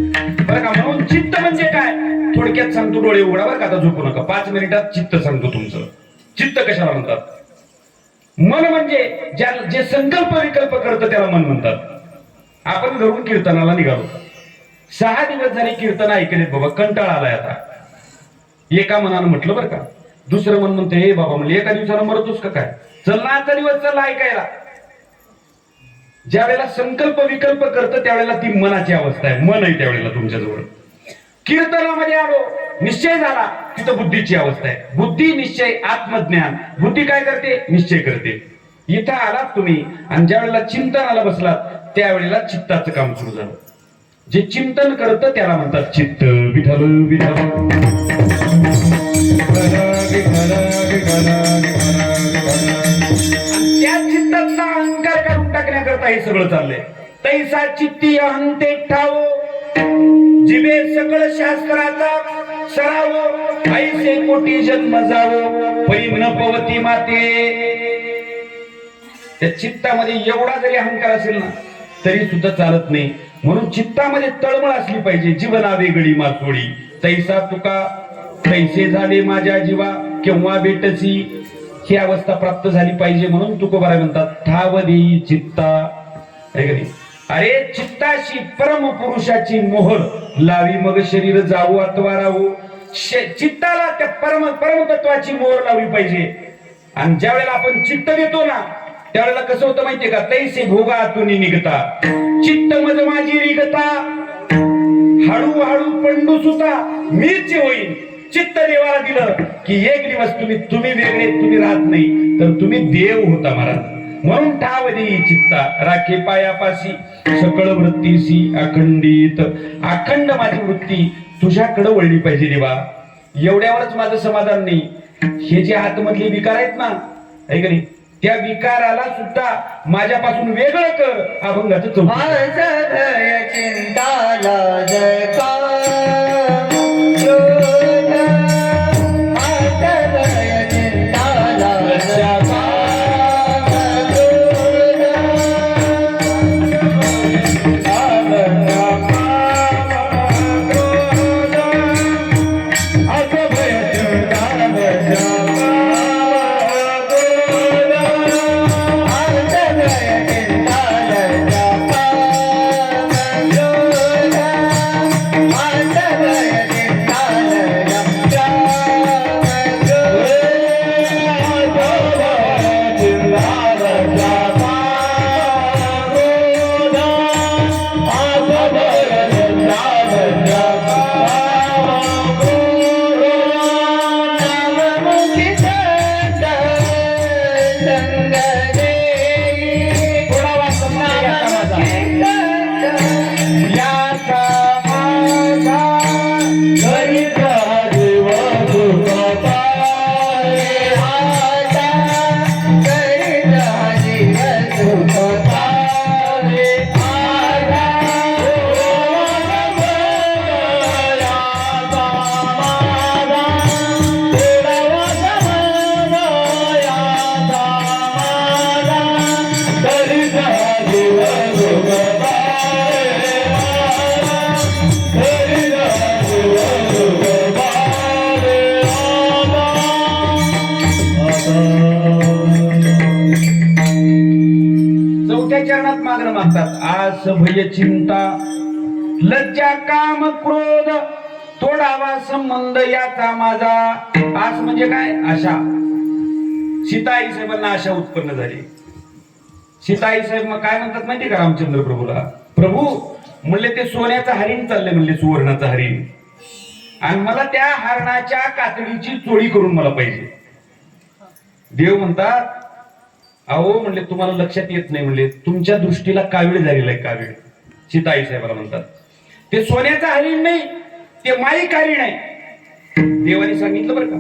बरं का. म्हणून चित्त म्हणजे काय थोडक्यात सांगतो. डोळे उघडा बरं का, आता झोपू नका. 5 मिनिटात चित्त सांगतो तुमचं. चित्त कशाला म्हणतात? मन म्हणजे जे संकल्प विकल्प करतं त्याला मन म्हणतात. आपण घरून कीर्तनाला निघालो, 6 दिवस झाले कीर्तन ऐकलेत बाबा, कंटाळा आलाय आता. एका मनानं म्हटलं बरं का. दुसरं मन म्हणते हे बाबा म्हणले एका दिवसाला मरतोस का काय? चल ना आजचा दिवस चल ऐकायला. ज्या वेळेला संकल्प विकल्प करतं त्यावेळेला ती मनाची अवस्था आहे. मन आहे त्यावेळेला तुमच्याजवळ. कीर्तनामध्ये आलो, निश्चय झाला, तिथं बुद्धीची अवस्था आहे. बुद्धी निश्चय आत्मज्ञान. बुद्धी काय करते? निश्चय करते. इथं आलात तुम्ही आणि ज्या वेळेला चिंतनाला बसलात त्यावेळेला चित्ताचं काम सुरू झालं. जे चिंतन करतं त्याला म्हणतात चित्त. विठ्ठल विठ्ठल. त्या चित्ताचा अहंकार काढून टाकण्याकरता हे सगळं चाललंय. तैसा चित्ती अहंते ठाव. जिवे सकळ शास्त्राचा सराव. ऐसे कोटी जन्म जावो पैन पवती माते. त्या चित्तामध्ये एवढा जरी अहंकार असेल ना तरी सुद्धा चालत नाही. म्हणून चित्तामध्ये तळमळ असली पाहिजे. जीवना वेगळी मासोळी तैसा तुका तैसे झाले माझ्या जीवा केव्हा भेटसी. ही अवस्था प्राप्त झाली पाहिजे. म्हणून तुकोबाराय म्हणतात ठाव देई चित्ता. अरे चित्ताशी परम पुरुषाची मोहर लावी मग शरीर जाऊ अथवा राहू. चित्ताला त्या परमतत्वाची मोहर लावली पाहिजे. आणि ज्या वेळेला आपण चित्त देतो ना त्यावेळेला कसं होतं माहितीये का? तैसे भोगातून निघता चित्त मज माझी रिगता. हळूहळू पंडू सुता मीच होईल. चित्त देवाला दिलं की एक दिवस तुम्ही वेगळे, तुम्ही राहत नाही तर तुम्ही देव होता महाराज. म्हणून ठाव देई चित्ता राखे पायापाशी सकळ वृत्तीसी अखंडित. अखंड माझी वृत्ती तुझ्याकडे वळली पाहिजे देवा. एवढ्यावरच माझं समाधान नाही. हे जे आतमधले विकार आहेत ना ऐक नाही, त्या विकाराला सुद्धा माझ्यापासून वेगळं कर. अभंगाचं म्हणतात आस भय चिंता लज्जा काम क्रोध तोडावा संबंध याचा माझा. आस म्हणजे काय? आशा. सीताई साहेबांना आशा उत्पन्न झाली. सीताई साहेब मग काय म्हणतात माहिती का रामचंद्र प्रभूला? प्रभू म्हणले ते सोन्याचं हरिण चाललंय म्हणले, सुवर्णाचं हरिण, आणि मला त्या हरणाच्या कातडीची चोळी करून मला पाहिजे. देव म्हणतात अहो म्हणले तुम्हाला लक्षात येत नाही म्हणले, तुमच्या दृष्टीला कावीळ झालेला आहे, कावीळ. सीताई साहेबाला म्हणतात ते सोन्याचं हरिण नाही, ते माईक हरिण आहे. देवाने सांगितलं बरं का,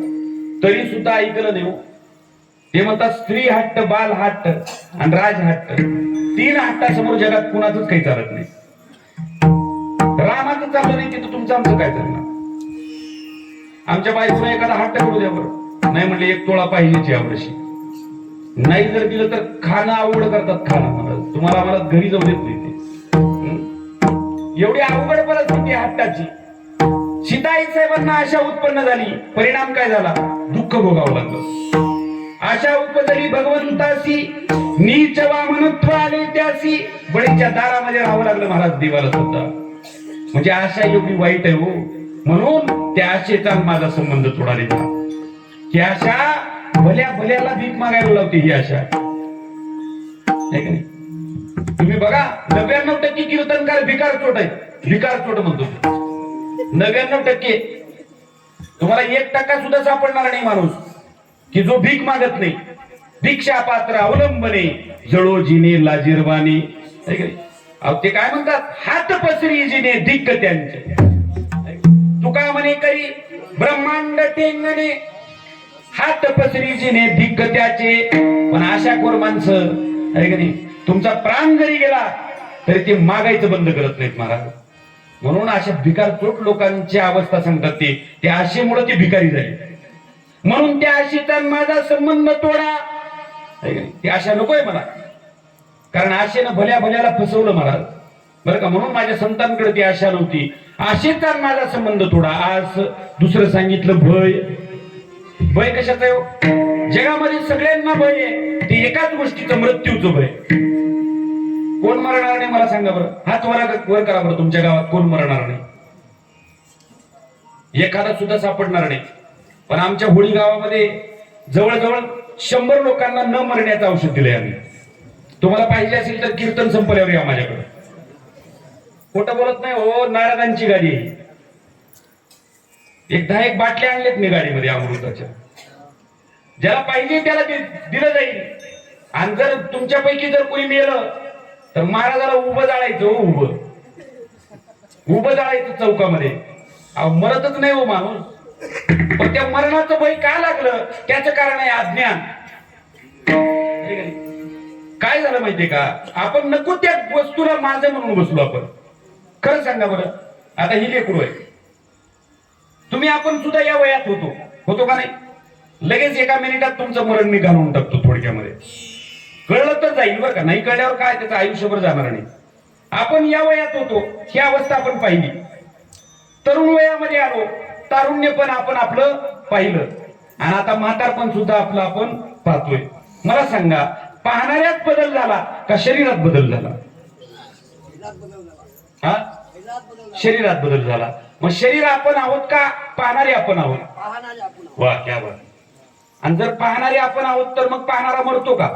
तरी सुद्धा ऐकलं नाही हो. ते म्हणतात स्त्री हट्ट, बाल हट्ट आणि राज हट्ट, 3 हट्टासमोर जगात कुणाचंच काही चालत नाही. रामाचं चाललं नाही तिथं तुमचं आमचं काय चालणार? आमच्या बायकोला एखादा हट्ट करू द्या बरं, नाही म्हणले 1 तोळा पाहिजेच यावर्षी, नाही जर दिलं तर खाणं अवघड करतात. खाणं तुम्हाला आम्हाला घरी जाऊ देत नाही ते. एवढी अवघड परिस्थिती हट्टाची. सीताई साहेबांना आशा उत्पन्न झाली, परिणाम काय झाला? दुःख भोगावं लागलं. आशा उपजली भगवंतासी, नीच वामनत्व आले त्यासी, बळीच्या दारामध्ये राहावं लागलं महाराज देवाला सुद्धा. म्हणजे आशा एवढी वाईट आहे हो. म्हणून त्या आशेचा माझा संबंध तोडा देता. ही आशा भल्या भल्याला भीक मागायला लावते. ही आशा आहे का नाही? तुम्ही बघा 99% कीर्तनकार भिकार चोट आहेत. भिकार चोट म्हणतो 99%. तुम्हाला 1% सुद्धा सापडणार नाही माणूस की जो भीक मागत नाही. भिक्षा पात्र अवलंबने जळो जिने लाजीरवाणी. अहो ते काय म्हणतात, हात पसरी जिने धिक्क त्यांचे. तुका म्हणे करी ब्रह्मांड टेंगणे, हात पसरी जिने धिक्क त्याचे. पण आशाखोर माणसं आहे का नाही, तुमचा प्राण जरी गेला तरी ते मागायचं बंद करत नाहीत महाराज. म्हणून अशा भिकार चोट लोकांची अवस्था सांगतात ते आशेमुळे ते भिकारी झाले. म्हणून त्या आशेचा माझा संबंध तोडा. ती आशा नकोय मला, कारण आशेनं भल्या भल्याला फसवलं महाराज बरं का. म्हणून माझ्या संतांकडे ती आशा नव्हती. आशेचा माझा संबंध तोडा. आज दुसरं सांगितलं भय. भय कशाचं आहे? जगामध्ये सगळ्यांना भय आहे, ते एकाच गोष्टीचं, मृत्यूचं भय. कोण मरणार नाही मला सांगा बरं? हात वर करा बरं, तुमच्या गावात कोण मरणार नाही? एखादा सुद्धा सापडणार नाही. पण आमच्या होळी गावामध्ये जवळजवळ 100 लोकांना न मरण्याचं औषध दिलंय आम्ही. तुम्हाला पाहिजे असेल तर कीर्तन संपल्यावर या माझ्याकडे. खोटं बोलत नाही हो. नारदांची गाडी आहे. 10 बाटल्या आणलेत मी गाडीमध्ये अमृताच्या. ज्याला पाहिजे त्याला दिलं जाईल. आणि जर तुमच्यापैकी जर कोणी मेलं तर महाराजाला उभं जाळायचं. हो उभं जाळायचं चौकामध्ये. अहो मरतच नाही हो माणूस. पण त्या मरणाचं भय का लागलं? त्याचं कारण आहे अज्ञान. काय झालं माहितीये का, आपण नको त्या वस्तूला माझं म्हणून बसलो आपण. खरं सांगा बरं, आता ही लेकरू आहे. तुम्ही आपण सुद्धा या वयात होतो का नाही? लगेच एका मिनिटात तुमचं मरण मी घालवून टाकतो थोडक्यामध्ये. कळलं तर जाईल बरं का, नाही कळल्यावर काय त्याचं आयुष्यभर जाणार नाही. आपण या वयात होतो, ही अवस्था आपण पाहिली. तरुण वयामध्ये आलो, तारुण्य पण आपण आपलं पाहिलं, आणि आता म्हातारपण सुद्धा आपलं आपण पाहतोय. मला सांगा, पाहणाऱ्यात बदल झाला का शरीरात बदल झाला? हा, शरीरात बदल झाला. मग शरीर आपण आहोत का पाहणारे आपण आहोत? वा क्या बात. आणि जर पाहणारे आपण आहोत तर मग पाहणारा मरतो का?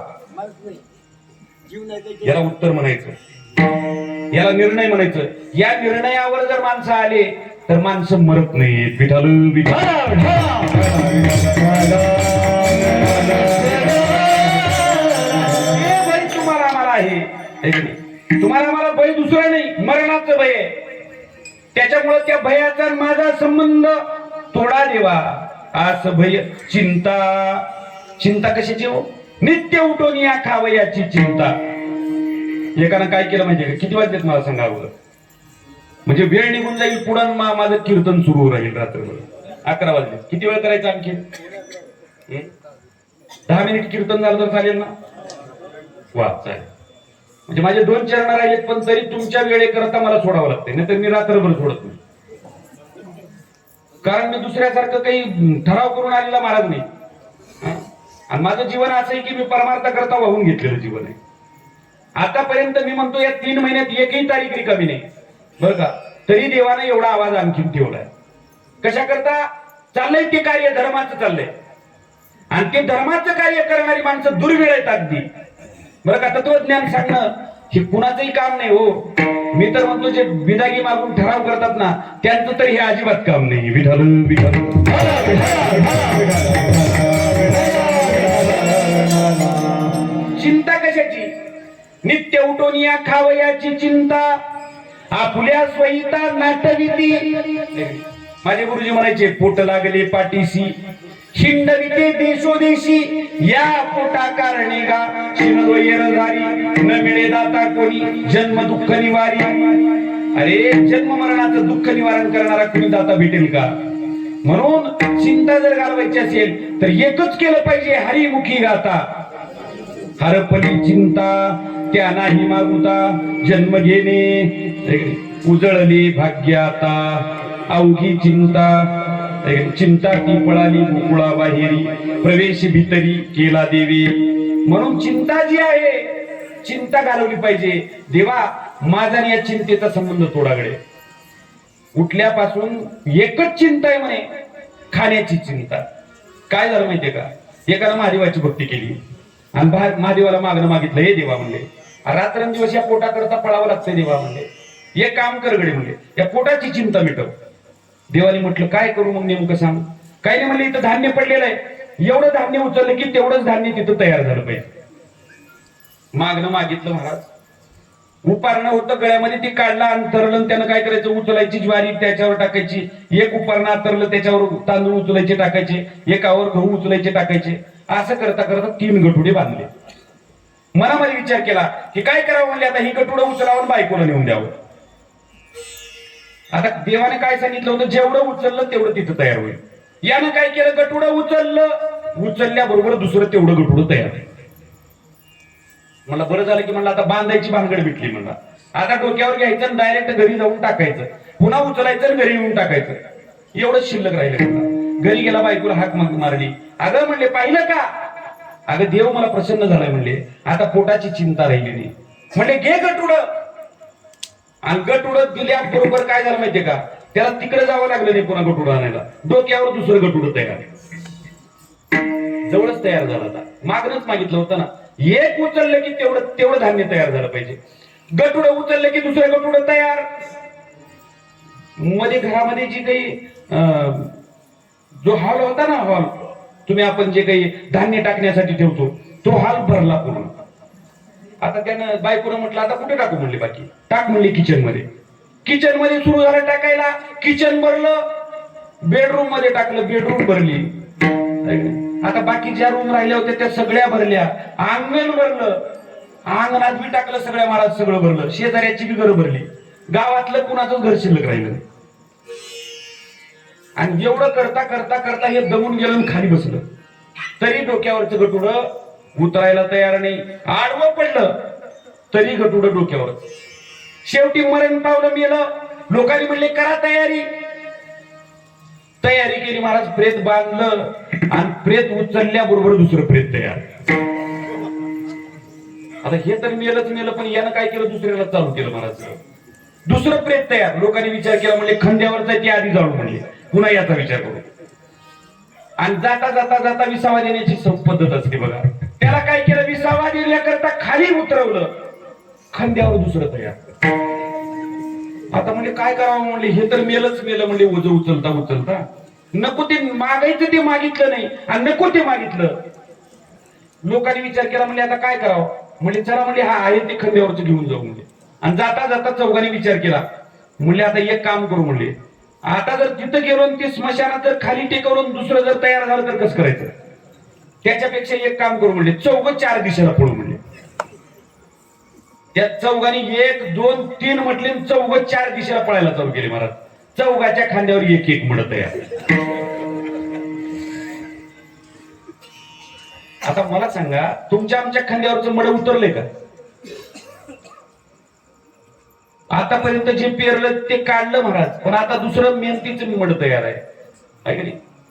याला उत्तर म्हणायचं, याला निर्णय म्हणायचं. या निर्णयावर जर माणसं आले तर माणसं मरत नाहीत. विठालू भय तुम्हाला मला आहे, तुम्हाला मला भय दुसरं नाही, मरणाचं भय आहे. त्याच्यामुळे त्या भयाचा माझा संबंध तोडा देवा. आस भय चिंता. चिंता कशाची हो? नित्य उठून या खावयाची चिंता. एकानं काय केलं माहितीये का? किती वाजलेत मला सांगा अगोदर, म्हणजे वेळ निघून जाईल पुढं माझं कीर्तन सुरू राहील रात्रभर. 11 वाजले. किती वेळ करायचं आणखी? 10 मिनिट कीर्तन झालं तर चालेल ना? वा चालेल. म्हणजे माझे 2 चरण राहिलेत, पण तरी तुमच्या वेळेकरता मला सोडावं लागतंय, नाही तर मी रात्रभर सोडत नाही. कारण मी दुसऱ्यासारखं काही ठराव करून आलेला महाराज नाही. आणि माझं जीवन असं आहे की मी परमार्थ करता वाहून घेतलेलं जीवन आहे. आतापर्यंत मी म्हणतो या 3 महिन्यात एकही तारीख रिकामी नाही बरं का, तरी देवानं एवढा आवाज आणखीन ठेवलाय. कशा करता चाललंय ते कार्य धर्माचं चाललंय, आणि ते धर्माचं कार्य करणारी माणसं दुर्मिळ आहेत अगदी बरं का. तत्वज्ञान सांगणं हे कुणाचंही काम नाही हो. मी तर म्हणतो जे बिदागी मागून ठराव करतात ना, त्यांचं तर हे अजिबात काम नाही. विठाल विठाल चिंता कशाची, नित्य उठून या खावयाची चिंता, आपुल्या स्वहिता नाटविती. माझे गुरुजी म्हणायचे, पोट लागले पाठीसी शिंडविते देशोदेशी, या पोटा कारणे गा शिनोयरधारी, न मिळे दाता कोणी जन्म दुःख निवारी. अरे जन्म मरणाचं दुःख निवारण करणारा कोणी दाता भेटेल का? म्हणून चिंता जर घालवायची असेल तर एकच केलं पाहिजे, हरिमुखी गाता. हरपली चिंता त्या नाही मागुता, जन्म घेणे उजळली भाग्याता. अवघी चिंता चिंता ती पळाली गोकुळा बाहेरी, प्रवेश भीतरी केला देवी. म्हणून चिंता जी आहे, चिंता घालवली पाहिजे. देवा माझा आणि या चिंतेचा संबंध तोडागडे. उठल्यापासून एकच चिंता आहे म्हणे, खाण्याची चिंता. काय झालं माहितीये का, एकानं महादेवाची भक्ती केली आणि महादेवाला मागणं मागितलं, हे देवा म्हणले रात्रंदिवस या पोटाकरता पळावं लागतंय देवा म्हणले, एक काम कर गडे म्हणले, या पोटाची चिंता मिटव. देवाने म्हटलं काय करू मग नेमकं सांग. काही नाही म्हणले, इथं धान्य पडलेलं आहे, एवढं धान्य उचललं की तेवढंच धान्य तिथं तयार झालं पाहिजे. मागणं मागितलं महाराज, उपारणं होतं गळ्यामध्ये, ते काढलं अंतरलं. त्यानं काय करायचं, उचलायची ज्वारी त्याच्यावर टाकायची, एक उपारणं अंतरलं त्याच्यावर तांदूळ उचलायचे टाकायचे, एकावर गहू उचलायचे टाकायचे. असं करता करता 3 गठुडे बांधले. मनामध्ये विचार केला की काय करावं म्हणले, आता ही गठुडं उचलावून बायकोला नेऊन द्यावं. आता देवाने काय सांगितलं होतं, जेवढं उचललं तेवढं तिथं तयार होईल. यानं काय केलं, गठुडं उचललं, उचलल्याबरोबर दुसरं तेवढं गठुडं तयार. मला बरं झालं की म्हणलं आता बांधायची भानगड भेटली. म्हणला आता डोक्यावर घ्यायचं, डायरेक्ट घरी जाऊन टाकायचं, पुन्हा उचलायचं, घरी येऊन टाकायचं. एवढंच शिल्लक राहिलं. घरी गेला, बायकोला हाक मारली. अगं म्हणले पाहिलं का, अगं देव मला प्रसन्न झालाय म्हणले, आता पोटाची चिंता राहिली नाही. म्हणले घे गठुडं. आणि गटुडं दिल्याबरोबर काय झालं माहितीये का, त्याला तिकडे जावं लागलं नाही पुन्हा गटुडं आणायला. डोक्यावर दुसरं गटुडं तयार, जवळच तयार झालं. आता मागणंच मागितलं होतं ना, एक उचललं की तेवढं धान्य तयार झालं पाहिजे. गटुडं उचललं की दुसरं गटुडं तयार. मध्ये घरामध्ये जी काही जो हॉल होता ना, हॉल तुम्ही आपण जे काही धान्य टाकण्यासाठी ठेवतो, तो हॉल भरला पूर्ण. आता त्यानं बायकोनं म्हटलं आता कुठे टाकू म्हणले, बाकी टाक म्हणले किचन मध्ये. किचन मध्ये सुरू झालं टाकायला, किचन भरलं. बेडरूम मध्ये टाकलं, बेडरूम भरली. आता बाकी ज्या रूम राहिल्या होत्या त्या सगळ्या भरल्या. अंगण भरलं, अंगणात बी टाकलं सगळ्या महाराज, सगळं भरलं. शेजाऱ्याची बी घर भरली. गावातलं कुणाचंच घर शिल्लक राहिलं. आणि एवढं करता करता करता हे दमून गेलं, खाली बसलं. तरी डोक्यावरचं गटुडं उतरायला तयार नाही. आडवं पडलं तरी गटुडं डोक्यावर. शेवटी मरण पावलं, मेलं. लोकांनी म्हणले करा तयारी. तयारी केली महाराज, प्रेत बांधलं आणि प्रेत उचलल्याबरोबर दुसरं प्रेत तयार. आता हे तर मेलंच मेलं, पण यानं काय केलं, दुसऱ्याला चालू केलं महाराज. दुसरं प्रेत तयार. लोकांनी विचार केला, म्हणले खंड्यावर जायचे आधी जाऊ म्हणले, पुन्हा याचा विचार करू. आणि जाता जाता जाता विसावा देण्याची पद्धत असते बघा. त्याला काय केलं, विसावा देण्याकरता खाली उतरवलं, खांद्यावर दुसरं तयार. आता म्हणजे काय करावं म्हणले, हे तर मेलच मेलं म्हणले, ओझं उचलता उचलता. नको ते मागायचं ते मागितलं नाही, आणि नको ते मागितलं. लोकांनी विचार केला, म्हणजे आता काय करावं म्हणजे, चला म्हणजे हा आहे ते खांद्यावरच घेऊन जाऊ म्हणजे. आणि जाता जाता चौघांनी विचार केला, म्हणले आता एक काम करू म्हणले, आता जर तिथं गेलो आणि ते स्मशानात जर खाली टेकवून दुसरं जर तयार झालं तर कसं करायचं. त्याच्यापेक्षा एक काम करू म्हणले, चौघ 4 दिशेला पळू म्हणले. त्या चौघांनी 1, 2, 3 म्हटले, चौघ 4 दिशेला पळायला चालू केले महाराज. चौघाच्या खांद्यावर एक एक मड तयार. आता मला सांगा, तुमच्या आमच्या खांद्यावरचं मड उतरले का? आतापर्यंत जे पेरलं ते काढलं महाराज, पण आता दुसरं मेहनतीचं मड तयार आहे.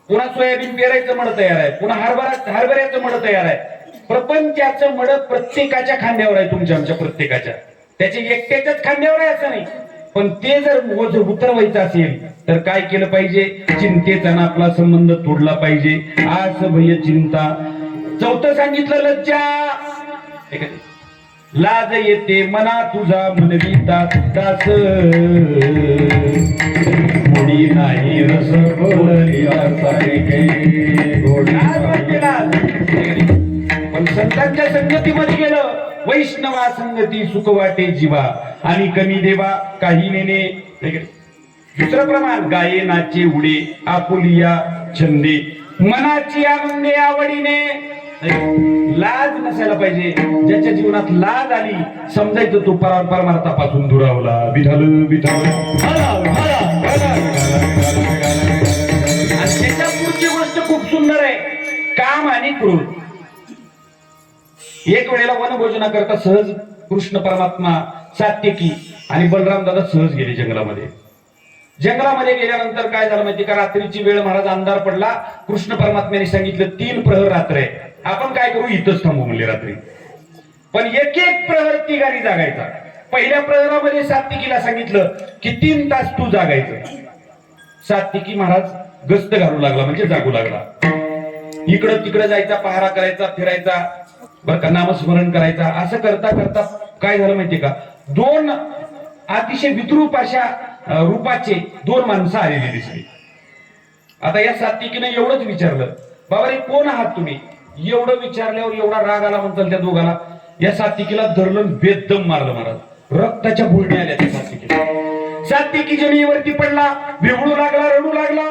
पुन्हा सोयाबीन पेरायचं मड तयार आहे, पुन्हा हरभऱ्याचं मड तयार आहे. प्रपंचाचं मड प्रत्येकाच्या खांद्यावर आहे, तुमच्या आमच्या प्रत्येकाच्या. त्याच्या एकट्याच्याच खांद्यावर आहे असं नाही. पण ते जर ओझ उतरवायचं असेल तर काय केलं पाहिजे? चिंतेचा ना आपला संबंध तोडला पाहिजे. आस भय चिंता. चौथं सांगितलं लज्जा. हे काय? लाज येते मना तुझा मनविता दास, कोणी नाही रस बोलली पण संतांच्या संगतीमध्ये गेलं. वैष्णवा संगती सुख वाटे जीवा आणि कमी देवा काही नेणे. दुसरं प्रमाण गाये नाचे उडे आपुलिया छंदे मनाची आनंदे आवडीने. लाज नसायला पाहिजे. ज्याच्या जीवनात लाज आली समजायचं तो परमार्थापासून दुरावला. विठ्ठल विठ्ठल. आणि त्याच्या पुढची गोष्ट खूप सुंदर आहे. काम आणि क्रोध. एक वेळेला वनभोजना करता सहज कृष्ण परमात्मा सात्यकी आणि बलराम दादा सहज गेले जंगलामध्ये. जंगलामध्ये गेल्यानंतर काय झालं माहिती का? रात्रीची वेळ, महाराज अंधार पडला. कृष्ण परमात्म्याने सांगितलं 3 प्रहर रात्र आहे, आपण काय करू? इथंच थांबू म्हणले रात्री. पण एक एक प्रहर तिघांनी जागायचा. पहिल्या प्रहरामध्ये सात्विकीला सांगितलं की 3 तास तू जागायचं. सात्विकी महाराज गस्त घालू लागला, म्हणजे जागू लागला. इकडं तिकडं जायचा, पहारा करायचा, फिरायचा, बरं का, नामस्मरण करायचा. असं करता करता काय झालं माहितीये का? 2 अतिशय विद्रूप अशा रूपाचे 2 माणसं आलेली दिसली. आता या सात्विकीने एवढंच विचारलं, बाबा रे कोण आहात तुम्ही? एवढं विचारल्यावर एवढा राग आला म्हणतात त्या दोघाला. या सात्विकीला धरलं, बेदम मारलं महाराज. रक्ताच्या गुळण्या आल्या त्या सात्विकीला. सात्विकी जमिनीवरती पडला, बिघडू लागला, रडू लागला.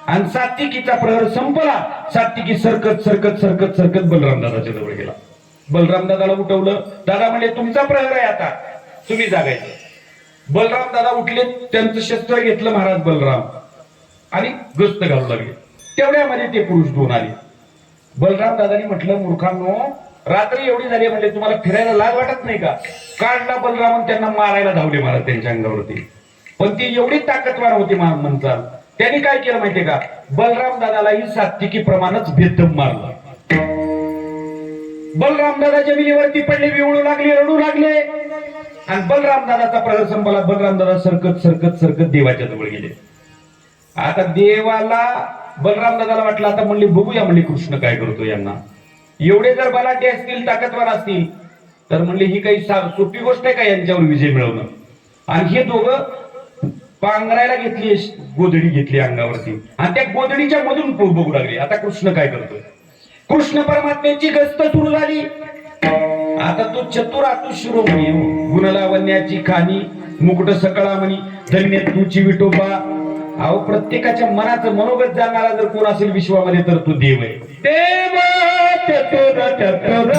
आणि सात्विकीचा प्रहर संपला. सात्विकी सरकत सरकत सरकत सरकत बलराम दादाच्या जवळ गेला. बलराम दादाला उठवलं. दादा म्हणले तुमचा प्रहर आहे, आता तुम्ही जागायचं. बलराम दादा उठले, त्यांचं शस्त्र घेतलं महाराज बलराम आणि गस्त घालू लागले. तेवढ्यामध्ये ते पुरुष 2 आले. बलराम दादानी म्हटलं, मूर्खांनो, रात्री एवढी झाली म्हणले, तुम्हाला फिरायला लाज वाटत नाही का? काढला बलराम, त्यांना मारायला धावले महाराज त्यांच्या अंगावरती. पण ती एवढी ताकदवार होती म्हणतात. त्यांनी काय केलं माहितीये का? बलराम दादालाही सात्विकी प्रमाणच बेदम मारलं. बलराम दादा जमिनीवरती पडले, विवळू लागले, रडू लागले. आणि बलराम दादाचा प्रहर संपला. बलराम दादा सरकत सरकत सरकत देवाच्या जवळ गेले. आता देवाला बलराम दादाला वाटलं, आता म्हणले बघूया म्हणले कृष्ण काय करतो यांना. एवढे जर बलाढ्य असतील, ताकदवार असतील, तर म्हणले ही काही सोपी गोष्ट आहे का यांच्यावर विजय मिळवणं. आणि हे दोघं पांघरायला घेतली, गोधडी घेतली अंगावरती, आणि त्या गोधडीच्या मधून बघू लागले आता कृष्ण काय करतोय. कृष्ण परमात्म्याची गस्त सुरू झाली. आता तो चतुर आतु शिरोमणी, गुणलावण्याची खाणी, मुकुट सकळा म्हणी, धन्य तुची विठोबा. अहो, प्रत्येकाच्या मनाचं मनोगत जाणणारा जर कोण असेल विश्वामध्ये तर तो देव आहे. देव चतुर चतुर,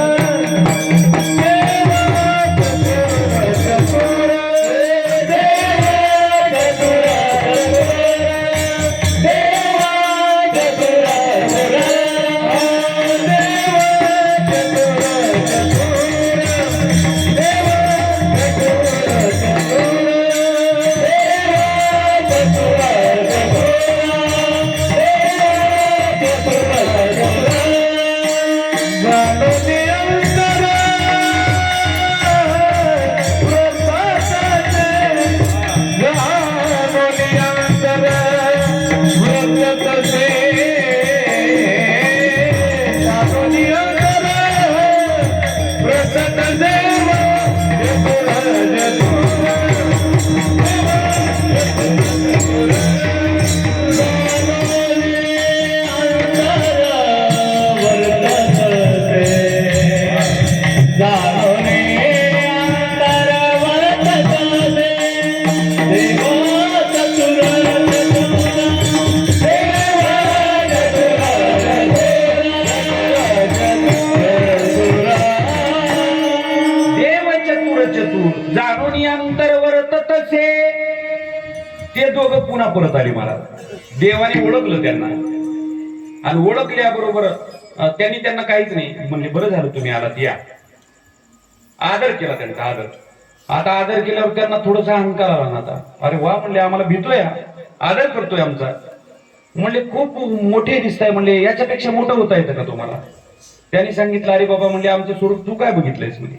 ते दोघं पुन्हा परत आले महाराज. देवाने ओळखलं त्यांना, आणि ओळखल्याबरोबर त्यांनी त्यांना काहीच नाही म्हणले, बरं झालं तुम्ही आलात, या. आदर केला त्यांचा, आदर. आता आदर केल्यावर त्यांना थोडासा अहंकार आला ना. आता अरे वा म्हणले, आम्हाला भीतोय, आदर करतोय आमचा. म्हणले खूप मोठे दिसताय, म्हणले याच्यापेक्षा मोठं होता येतं का तुम्हाला? त्यांनी सांगितलं, अरे बाबा म्हणले आमचं स्वरूप तू काय बघितलंयस म्हणे.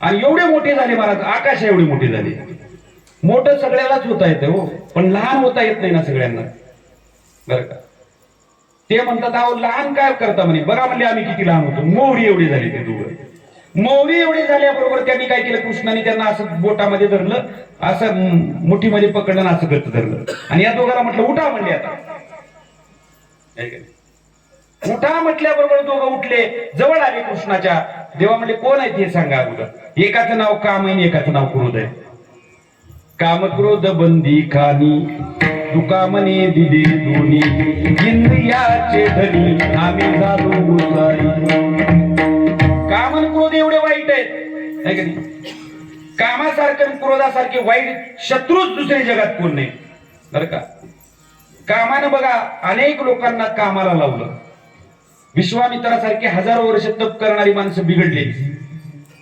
आणि एवढे मोठे झाले महाराज, आकाश एवढे मोठे झाले. मोठं सगळ्यालाच होता येतं हो, पण लहान होता येत नाही ना सगळ्यांना, बरं का. ते म्हणतात अहो लहान काय करता म्हणे. बघा म्हणले आम्ही किती लहान होतो. मोहरी एवढी झाली ते दोघं. मोहरी एवढी झाल्याबरोबर त्यांनी काय केलं, कृष्णाने त्यांना असं बोटामध्ये धरलं, असं मुठीमध्ये पकडलं, असं गत धरलं, आणि या दोघांना म्हटलं उठा म्हणले. आता उठा म्हटल्याबरोबर दोघं उठले, जवळ आले कृष्णाच्या. देवा म्हणले कोण आहे ते सांगा अगोदर. एकाचं नाव काम आहे, एकाचं नाव क्रोध आहे. काम क्रोध बंदी खानी, तुका म्हणे दिले दोन्ही, इंद्रियाचे धनी आम्ही झालो गुसाई. काम आणि क्रोध एवढे वाईट आहेत, है का नाही. कामासारखं आणि क्रोधासारखे वाईट शत्रूच दुसरे जगात कोण नाही, बरं का. कामानं बघा अनेक लोकांना कामाला लावलं. विश्वामित्रासारखे हजारो वर्ष तप करणारी माणसं बिघडली.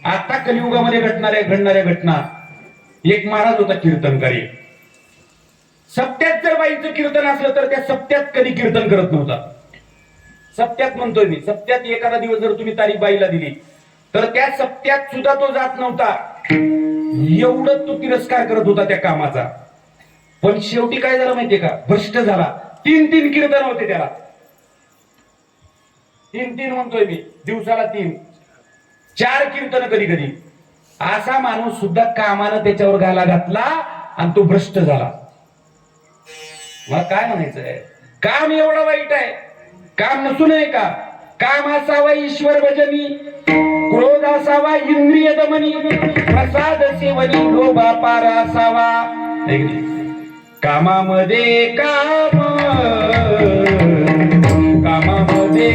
आता कलियुगामध्ये घडणाऱ्या घटना. एक महाराज होता कीर्तनकारी. सप्त्यात जर बाईचं कीर्तन असलं तर त्या सप्त्यात कधी कीर्तन करत नव्हता. सप्त्यात म्हणतोय मी, सप्त्यात एखादा दिवस जर तुम्ही तारीख बाईला दिली तर त्या सप्त्यात सुद्धा तो जात नव्हता. एवढं तो तिरस्कार करत होता त्या कामाचा. पण शेवटी काय झालं माहितीये का, भ्रष्ट झाला. 3 कीर्तन होते त्याला. 3 म्हणतोय मी, दिवसाला 3, 4 कीर्तन कधी कधी. असा माणूस सुद्धा कामानं त्याच्यावर घाला घातला आणि तो भ्रष्ट झाला. मला काय म्हणायचंय, काम एवढं वाईट आहे. काम नसू नये का. काम असावा ईश्वर भजनी, क्रोध असावा इंद्रिय दमनी, प्रसाद सेवनी लोभा पार असावा. कामामध्ये काम, कामामध्ये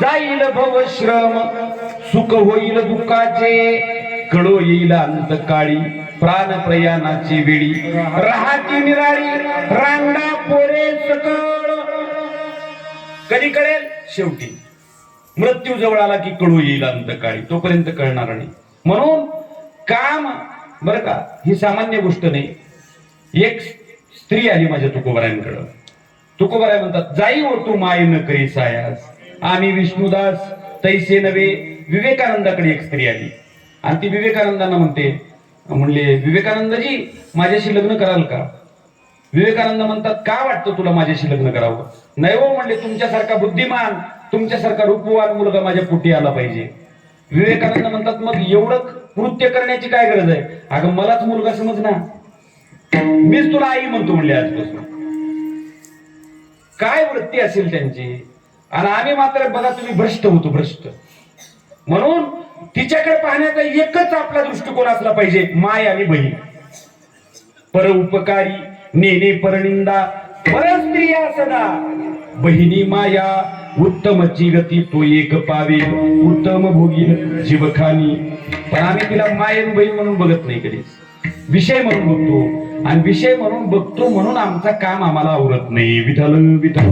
जाईल भवश्रम, सुख होईल दुःखाचे, कळो येईल अंतकाळी, प्राण प्रयाणाची वेळी, राहाती निराळी, रांडा पोरे सकळ. कधी कळेल, शेवटी मृत्यू जवळ आला की कळू येईल अंतकाळी, तोपर्यंत कळणार नाही. म्हणून काम, बरं का, ही सामान्य गोष्ट नाही. एक स्त्री आली माझ्या तुकोबरायांकडं. तुकोबराय म्हणतात, जाई हो तू माय न करी सायास, आम्ही विष्णुदास तैसे नवे. विवेकानंदाकडे एक स्त्री आली आणि ती विवेकानंदांना म्हणले, विवेकानंदजी माझ्याशी लग्न कराल का? विवेकानंद म्हणतात, का वाटतं तुला माझ्याशी लग्न करावं? नाही हो म्हणले, तुमच्यासारखा बुद्धिमान, तुमच्यासारखा रूपवान मुलगा माझ्या पोटी आला पाहिजे. विवेकानंद म्हणतात, मग एवढं कृत्य करण्याची काय गरज आहे? अगं मलाच मुलगा समज ना, मीच तुला आई म्हणतो म्हणले आजपासून. काय वृत्ती असेल त्यांची. आणि आम्ही मात्र बघा तुम्ही भ्रष्ट होतो, भ्रष्ट. म्हणून तिच्याकडे पाहण्याचा एकच आपला दृष्टिकोन असला पाहिजे, माय आणि बहीण. पर उपकारी नेने परनिंदा परस्त्रिया सदा, बहिणी माया उत्तमची गती तो एक पावे, उत्तम भोगील जीवखानी. पण आम्ही तिला माय आणि बहीण म्हणून बघत नाही कधीच, विषय म्हणून बघतो. आणि विषय म्हणून बघतो म्हणून आमचं काम आम्हाला आवरत नाही. विठ्ठल विठ्ठल.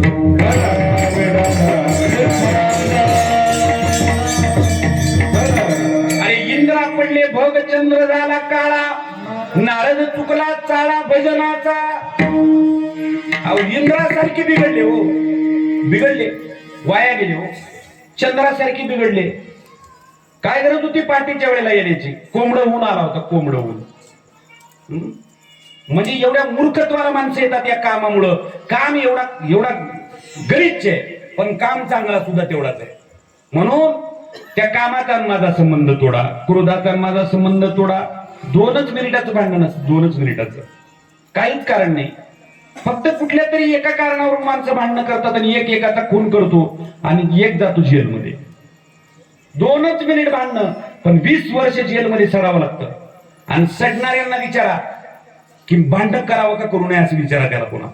अरे इंद्रा पडले भोग चंद्र झाला काळा, नारद चुकला चाळा भजनाचा. अहो इंद्रासारखे बिघडले हो, बिघडले, वाया गेले हो. चंद्रासारखे बिघडले. काय गरज होती पार्टीच्या वेळेला येण्याची? कोंबडं ऊन आला होता, कोंबडं ऊन. म्हणजे एवढ्या मूर्खत्वाला माणसं येतात या कामामुळं. काम एवढा एवढा गरीबच आहे, पण काम चांगला सुद्धा तेवढाच आहे. म्हणून त्या कामाचा आणि माझा संबंध तोडा, क्रोधाचा आणि माझा संबंध तोडा. 2च मिनिटाचं भांडण असतं, 2च मिनिटाचं, काहीच कारण नाही. फक्त कुठल्या तरी एका कारणावरून माणसं भांडणं करतात आणि एक एकाचा खून करतो आणि एक जातो जेलमध्ये. 2च मिनिट भांडणं, पण 20 वर्ष जेलमध्ये सडावं लागतं. आणि सडणाऱ्यांना विचारा की भांडण करावं का करू नये, असं विचारा त्याला पुन्हा.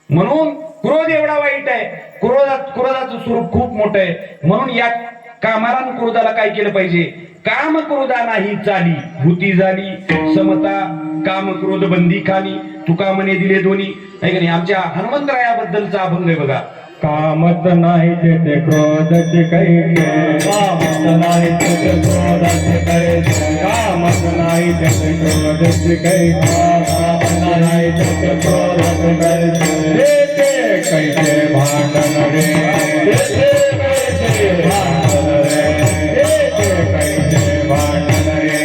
म्हणून क्रोध एवढा वाईट आहे, क्रोधाचं स्वरूप खूप मोठं आहे. म्हणून या कामाला आणि क्रोधाला काय केलं पाहिजे? काम क्रोधा नाही चाली, भूती झाली समता, काम क्रोध बंदी खाली, तुका म्हणे दिले दोन्ही. आहे का नाही? आमच्या हनुमंतरायाबद्दलचा अभंग आहे बघा. कामत नाही ते क्रोधाचे काही, कामत नाही ते क्रोधाचे काही, कामत नाही ते क्रोधाचे काही, कामत नाही ते क्रोधाचे काही. ते कैसे भांडण रे, ते कैसे भांडण रे, ते कैसे भांडण रे,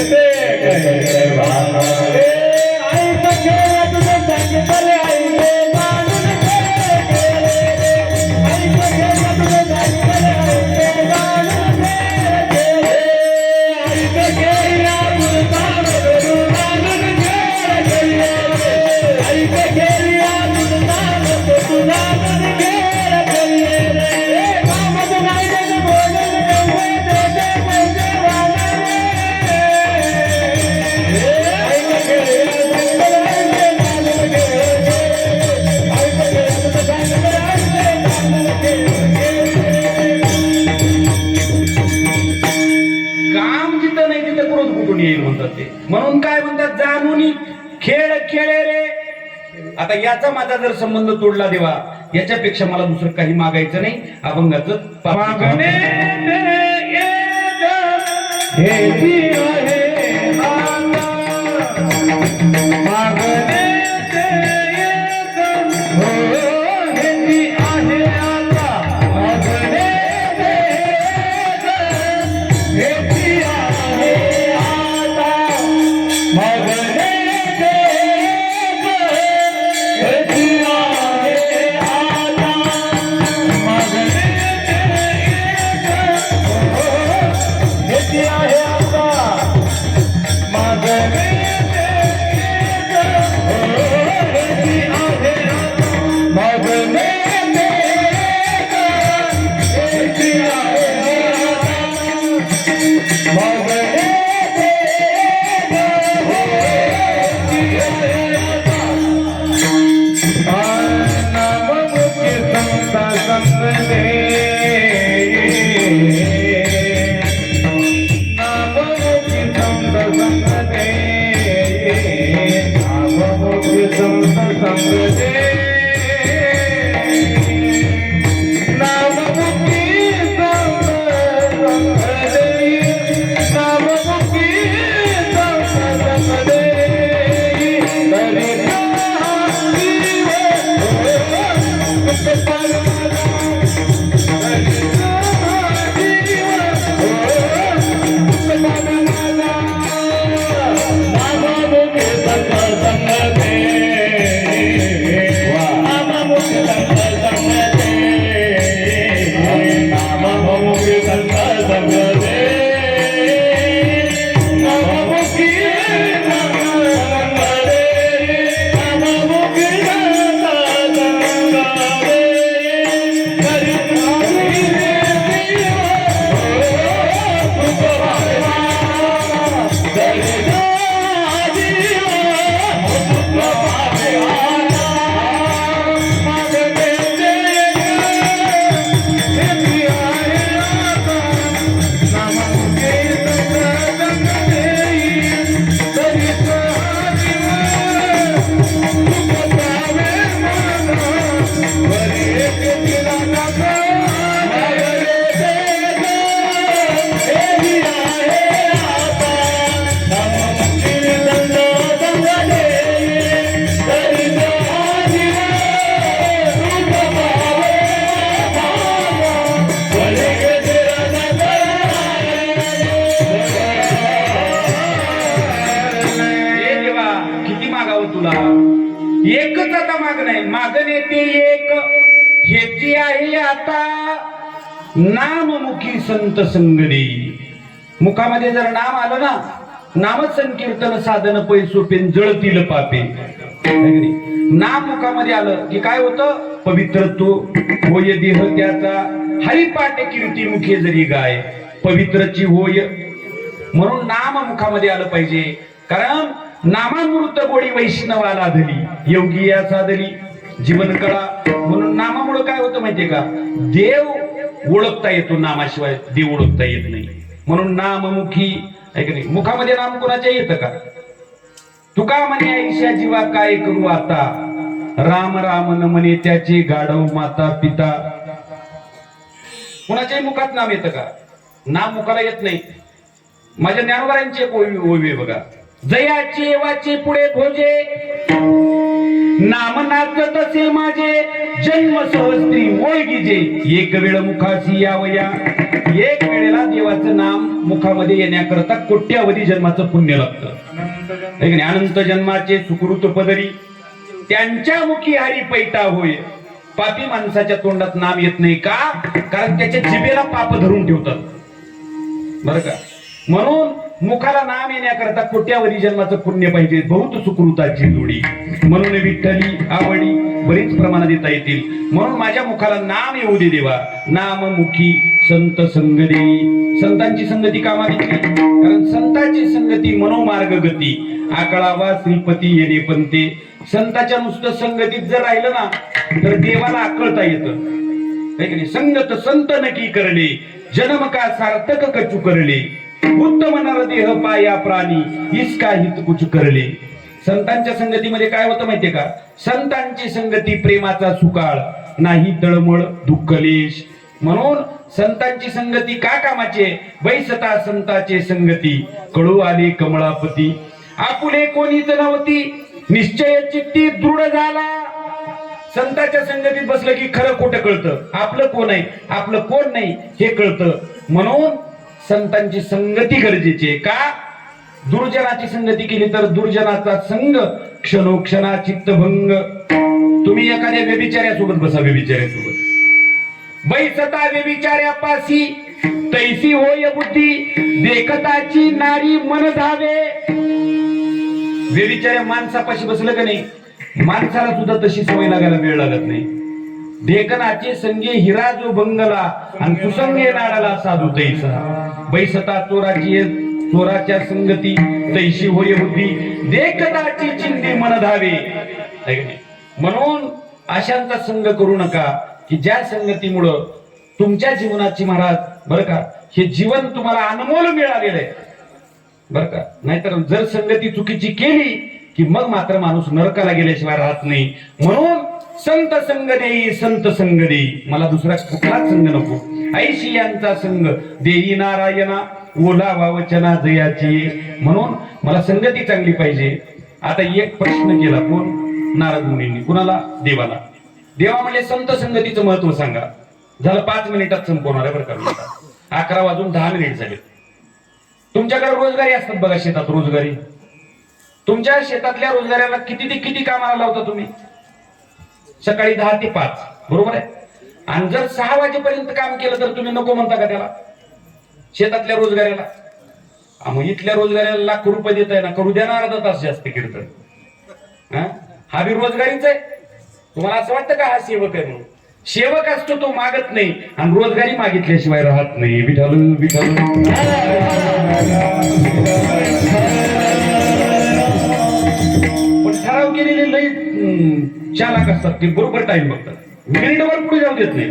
ते कैसे भांडण रे. आई सखे तुझे सांगितले आई रे मानून म्हणतात ते. म्हणून काय म्हणतात? जाणून खेळ खेळे रे. आता याचा माझा जर संबंध तोडला देवा, याच्यापेक्षा मला दुसरं काही मागायचं नाही. अभंगाचं मागणे आहे आता मागण येते एक हेची आहे आता नाममुखी संत संगडी. मुखामध्ये जर नाम आलं ना, नाम संकीर्तन साधन पैसोपेन जळतील पापे. नाम मुखामध्ये आलं की काय होतं? पवित्रत्व होय देह त्याचा हरिपाठ कीर्ती मुखे जरी गाय पवित्रची होय. म्हणून नाम मुखामध्ये आलं पाहिजे. कारण नामामृत गोडी वैष्णवाला धली योगी या साधली जीवन कळा. म्हणून नामामुळे काय होतं माहितीये का? देव ओळखता येतो, नामाशिवाय देव ओळखता येत नाही. म्हणून नाममुखी आहे की नाही? मुखामध्ये नाम कोणाच्या येतं का? तुका म्हणे ऐशा जीवा काय करू आता राम राम न म्हणे त्याचे गाढव माता पिता. कुणाच्याही मुखात नाम येतं का? नाम मुखाला येत नाही. माझ्या ज्ञानोबारांची एक ओवी बघा. जयाचे वाचे पुढे भोजे नाम नाचत तसे माझे जन्म सहस्त्री ओळखीजे एक वेळ मुखासी यावया. एक वेळेला देवाचं नाम मुखामध्ये येण्याकरता कोट्यावधी जन्माचं पुण्य लागतं. अनंत जन्माचे सुकृत पदरी त्यांच्या मुखी हरी पैठा होय. पापी माणसाच्या तोंडात नाम येत नाही का? कारण त्याच्या जिभेला पाप धरून ठेवतात बरं का. म्हणून मुखाला नाम येण्याकरता कोट्यावधी जन्माचं पुण्य पाहिजे. बहुत सुकृताची जोडी. म्हणून विठ्ठली आवडी बरीच प्रमाणात देता येतील. म्हणून माझ्या मुखाला नाम येऊ दे देवा. नाम मुखी संत संगती. संतांची संगती कामाची. कारण संतांची संगती मनोमार्ग गती आकळावा श्रीपती येणे पंते. संताच्या नुसतं संगतीत जर राहिलं ना तर देवाला आकळता येतं. संगत संत नकी करले जन्म का सार्थक कचू करले उत्तम नर देह पाया प्राणी इसका हित कुछ करले. संतांच्या संगतीमध्ये काय होतं माहितीये का? संतांची संगती प्रेमाचा सुकाळ नाही तळमळ दुःखलेश. म्हणून संतांची संगती का कामाचे? बैसता संताचे संगती कळू आले कमळापती. आपुले कोणीच नव्हती निश्चय चित्ती दृढ झाला. संतांच्या संगतीत बसलं की खरं खोटं कळतं. आपलं कोण आहे आपलं कोण नाही हे कळतं. म्हणून संतांची संगती गरजेची आहे. का? दुर्जनाची संगती केली तर दुर्जनाचा संग क्षणोक्षणा चित्तभंग. तुम्ही एखाद्या व्यभिचार्यासोबत बसा. व्यभिचार्यासोबत बैसता व्यभिचार्यापासी तैसी होय बुद्धी देखताची नारी मन धावे. व्यभिचार्या माणसापाशी बसलं का नाही माणसाला सुद्धा तशी सवय लागायला वेळ लागत नाही. देखनाचे संगे हिरा जो बंगला आणि कुसंगे नाडाला साधू तैसा. बैसता चोराची चोराच्या संगती तैशी होय बुद्धी देखताची चिंती मन धावे. म्हणून अशांचा संग करू नका की ज्या संगतीमुळं तुमच्या जीवनाची महाराज बरं का हे जीवन तुम्हाला अनमोल मिळालेलं आहे बरं का. नाहीतर जर संगती चुकीची केली की मग मात्र माणूस नरकाला गेल्याशिवाय राहत नाही. म्हणून संत संग देई संत संग देई. मला दुसरा कुठलाच संग नको. ऐशी यांचा संग देई नारायणा ओलावा वचना जयाची. म्हणून मला संगती चांगली पाहिजे. आता एक प्रश्न केला कोण? नारद मुनींनी. कुणाला? देवाला. देवा म्हणजे संत संगतीचं महत्व सांगा. झालं 5 मिनिटात संपवणार आहे बरं का. 11 वाजून 10 मिनिट झाले. तुमच्याकडे रोजगारी असतात बघा. शेतात रोजगारी. तुमच्या शेतातल्या रोजगाऱ्याला किती ते किती कामाला लावता तुम्ही? सकाळी 10 ते 5 बरोबर आहे. आणि जर 6 वाजेपर्यंत काम केलं तर तुम्ही नको म्हणता का त्याला? शेतातल्या रोजगाऱ्याला. मग इथल्या रोजगाऱ्याला लाख रुपये देत आहे ना, करू द्या ना अर्धा तास जास्त कीर्तन. हा बी रोजगारीच आहे. तुम्हाला असं वाटतं का हा सेवक आहे म्हणून? सेवक असतो तो मागत नाही आणि रोजगारी मागितल्याशिवाय राहत नाही. विठाल विठाल. पण ठराव केलेले लई चालाक असतात ते बरोबर टाइम बघतात. मिनिटभर पुढे जाऊ देत नाही.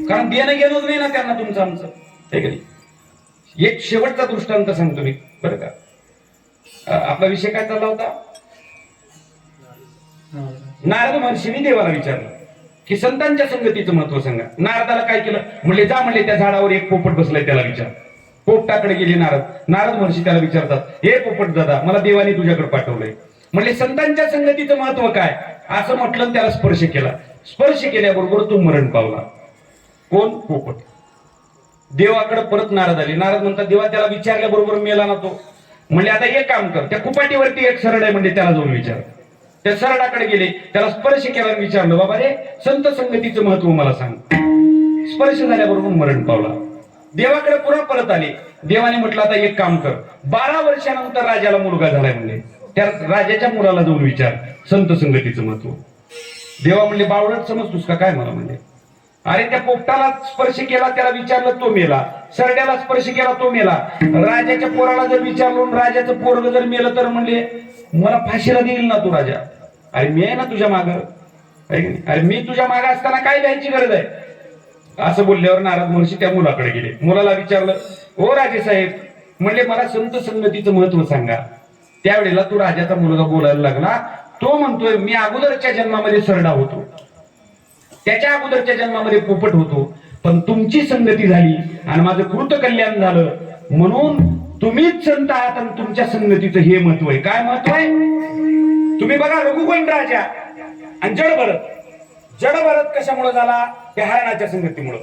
कारण देणं घेणंच नाही ना त्यांना तुमचं आमचं. एक शेवटचा दृष्टांत सांगतो मी बरं का. आपला विषय काय चालला होता? नारद महर्षींनी देवाला विचारलं की संतांच्या संगतीचं महत्व सांगा. नारदाला काय केलं? म्हणले जा म्हणले त्या झाडावर एक पोपट बसलाय त्याला विचार. पोपटाकडे गेले नारद. नारद महर्षी त्याला विचारतात हे पोपट दादा मला देवाने तुझ्याकडे पाठवलंय. म्हणले संतांच्या संगतीचं महत्व काय? असं म्हटलं त्याला स्पर्श केला. स्पर्श केल्याबरोबर तो मरण पावला. कोण? पोपट. देवाकडे परत नारद आले. नारद म्हणतात देवा त्याला विचारल्याबरोबर मेला ना तो. म्हणले आता एक काम कर त्या कुपाटीवरती एक सरळ आहे म्हणजे त्याला जाऊन विचार. त्या सरडाकडे गेले, त्याला स्पर्श केला आणि विचारलं, बाबा रे संत संगतीचं महत्व मला सांग. स्पर्श झाल्याबरोबर मरण पावला. देवाकडे पुन्हा परत आले. देवाने म्हटलं आता एक काम कर, 12 वर्षानंतर राजाला मुलगा झालाय म्हणले, त्या राजाच्या मुलाला जाऊन विचार संत संगतीचं महत्व. देवा म्हणले, बावळट समजतोस का काय मला म्हणले. अरे त्या पोपटाला स्पर्श केला, त्याला विचारलं तो मेला. सरड्याला स्पर्श केला तो मेला. राजाच्या पोराला जर विचारलं, राजाचं पोरग जर मेलं तर म्हणले मला फाशीला देईल ना तू राजा. अरे मी आहे ना तुझ्या माग, अरे मी तुझ्या माग असताना काय द्यायची गरज आहे. असं बोलल्यावर नारद महर्षी त्या मुलाकडे गेले. मुलाला विचारलं, ओ राजे साहेब म्हणले मला संत संगतीचं महत्व सांगा. त्यावेळेला तो राजाचा मुलगा बोलायला लागला. तो म्हणतोय मी अगोदरच्या जन्मामध्ये सरडा होतो, त्याच्या अगोदरच्या जन्मामध्ये पोपट होतो, पण तुमची संगती झाली आणि माझं कृत कल्याण झालं, म्हणून तुम्हीच संत आहात आणि तुमच्या संगतीचं हे महत्व आहे. काय महत्व आहे तुम्ही बघा. रघुगण राजा आणि जडभरत कशामुळे झाला, त्या हरणाच्या संगतीमुळं.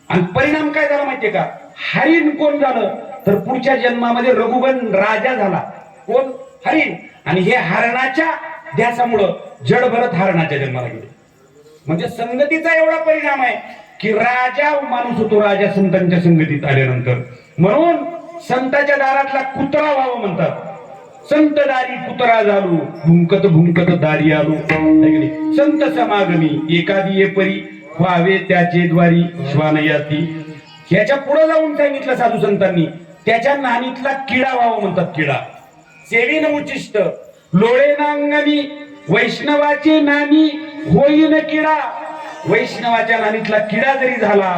आणि परिणाम काय झाला माहितीये का, हरिण कोण झालं तर पुढच्या जन्मामध्ये रघुगण राजा झाला. कोण, हरिण. आणि हे हरणाच्या ध्यासामुळं जडभरत हरणाच्या जन्माला गेले. म्हणजे संगतीचा एवढा परिणाम आहे की राजा माणूस होतो राजा संतांच्या संगतीत आल्यानंतर. म्हणून संताच्या दारातला कुत्रा व्हावं म्हणतात. संत दारी कुत्रा झालो, भुंकत भुंकत दारी आलो. संत समागमी एखादी ये परी, व्हावे त्याचे द्वारी श्वान याती. ह्याच्या पुढे जाऊन सांगितलं साधू संतांनी, त्याच्या नानीतला किडा व्हावं म्हणतात. किडा सेवीन उचिष्ट लोळे नांगणी, वैष्णवाचे नानी होईन किडा. वैष्णवाच्या नानीतला किडा जरी झाला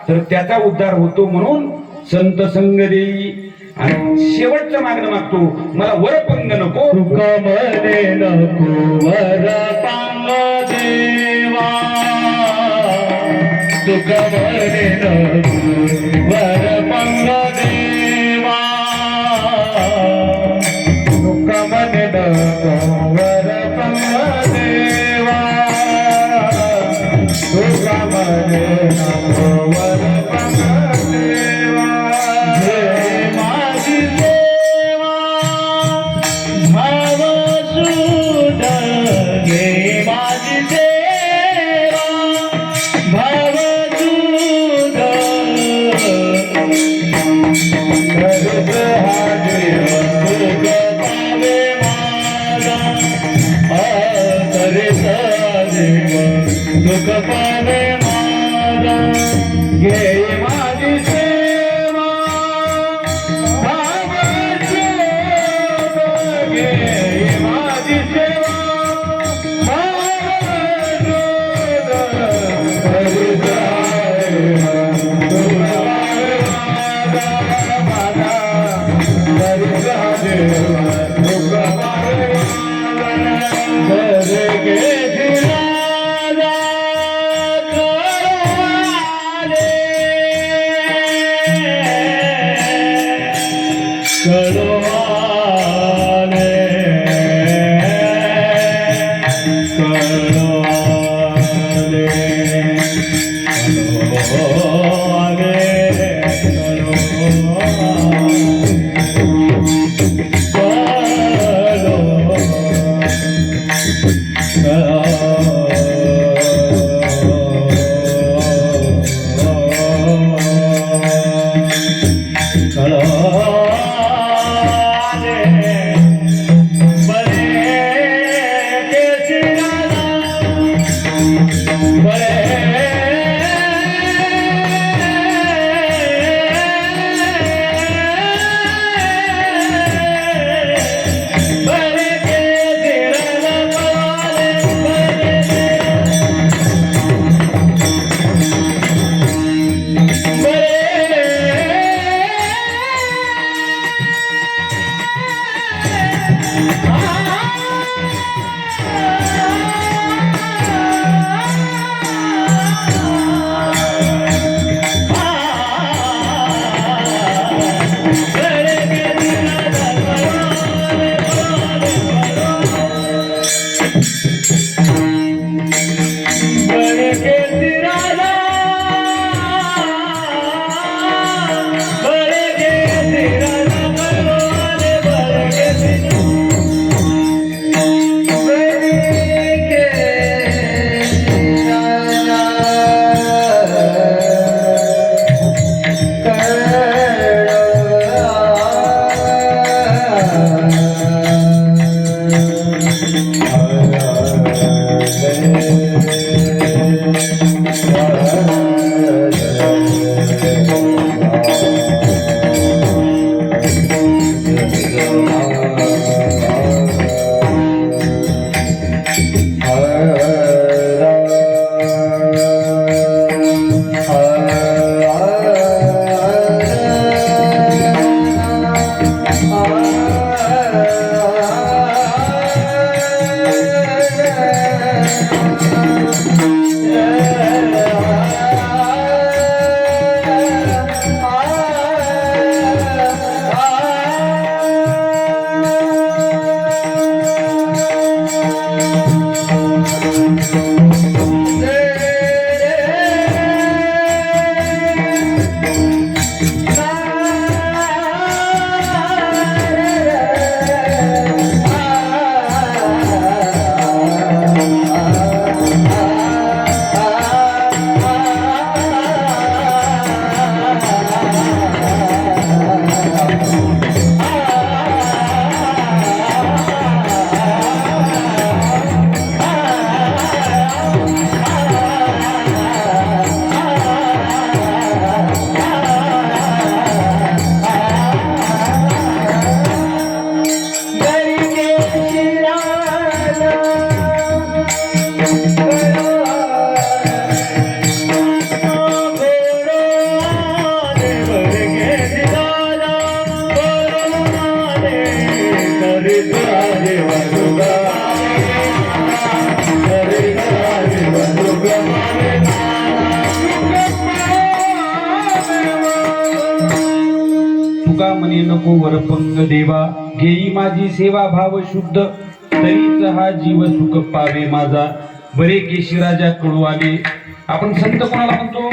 तर त्याचा उद्धार होतो. म्हणून संत संग देई. आणि शेवटचं मागणं मागतो, मला वरपंग नको. सुख मने नको वरपंग देवा, सुख मने नको वरपंग देवा, सुख मने नको वरपंग देवा, सुख मने नको वरपंग देवा. हे माझी देवा भाव सुध, हे माझी देवा भाव सुध, करत हा देव सुख पावे माझा, करत देव सुख पावे माझा. घे माझी सेवा भाव सुध, घे माझी सेवा भाव सुध, करत तुका म्हणे नको वरपंग देवा, घेई माझी सेवा भाव शुद्ध, तरीच हा जीव सुख पावे माझा, बरे केशीराजा कडू आले. आपण संत कोणाला म्हणतो?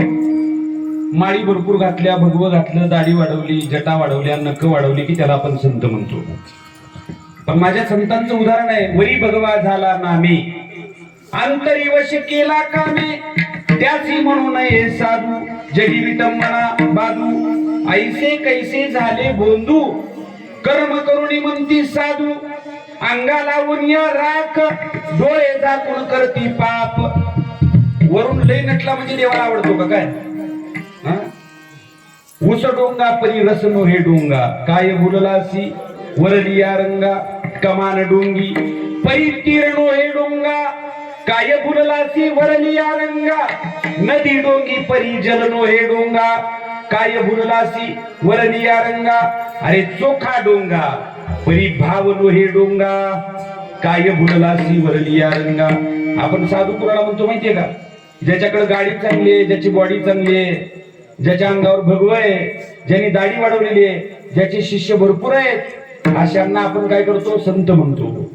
माळी भरपूर घातल्या, भगवं घातलं, दाढी वाढवली, जटा वाढवल्या, नख वाढवली की त्याला आपण संत म्हणतो. पण माझ्या संतांचं उदाहरण आहे, वरी भगवा झाला नामे, अंतरी वश केला कामे, त्याची म्हणून हे साधू, जगी विटंबना बाजू, ऐसे कैसे झाले बोंधू, कर्म करुणी म्हणती साधू, अंगाला उन्या राख, डोळे झाकून करती पाप. वरून लय नटला म्हणजे देवाला आवडतो का काय? उस डोंगा परी रसनो हे डोंगा, काय बोललासी वरलिया रंगा, कमान डोंगी परी तीरणो हे डोंगा, काय बोललासी वरलिया रंगा, नदी डोंगी परी जलनो हे डोंगा, काय बोललासी वरलिया रंगा. अरे चोखा डोंगा परी भावनो हे डोंगा, काय बोललासी वरलिया रंगा. आपण साधू कुणाला म्हणतो माहितीये का? ज्याच्याकडे गाडी चांगली आहे, ज्याची बॉडी चांगली आहे, ज्याच्या अंगावर भगवं आहे, ज्यांनी दाढी वाढवलेली आहे, ज्याचे शिष्य भरपूर आहेत, अशांना आपण काय करतो? संत म्हणतो.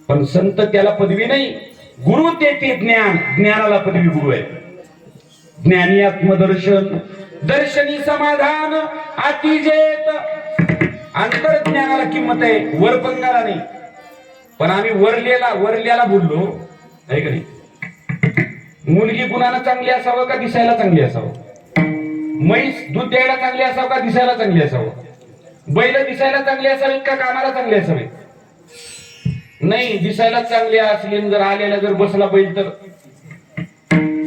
पण संत त्याला पदवी नाही, गुरु ते ज्ञान, ज्ञानाला पदवी गुरु आहे. ज्ञानी आत्मदर्शन, दर्शनी समाधान, अतिजेत. अंतर्ज्ञानाला किंमत आहे, वरपंगाला नाही. पण आम्ही वरल्याला बोललो आहे का नाही? मुलगी गुणानं चांगली असावं का दिसायला चांगली असावं? म्हैस दूध द्यायला चांगली असावं का दिसायला चांगली असावं? बैल दिसायला चांगली असावीत का कामाला चांगली असावी? नाही, दिसायला चांगली असली, जर आलेला जर बसला बैल तर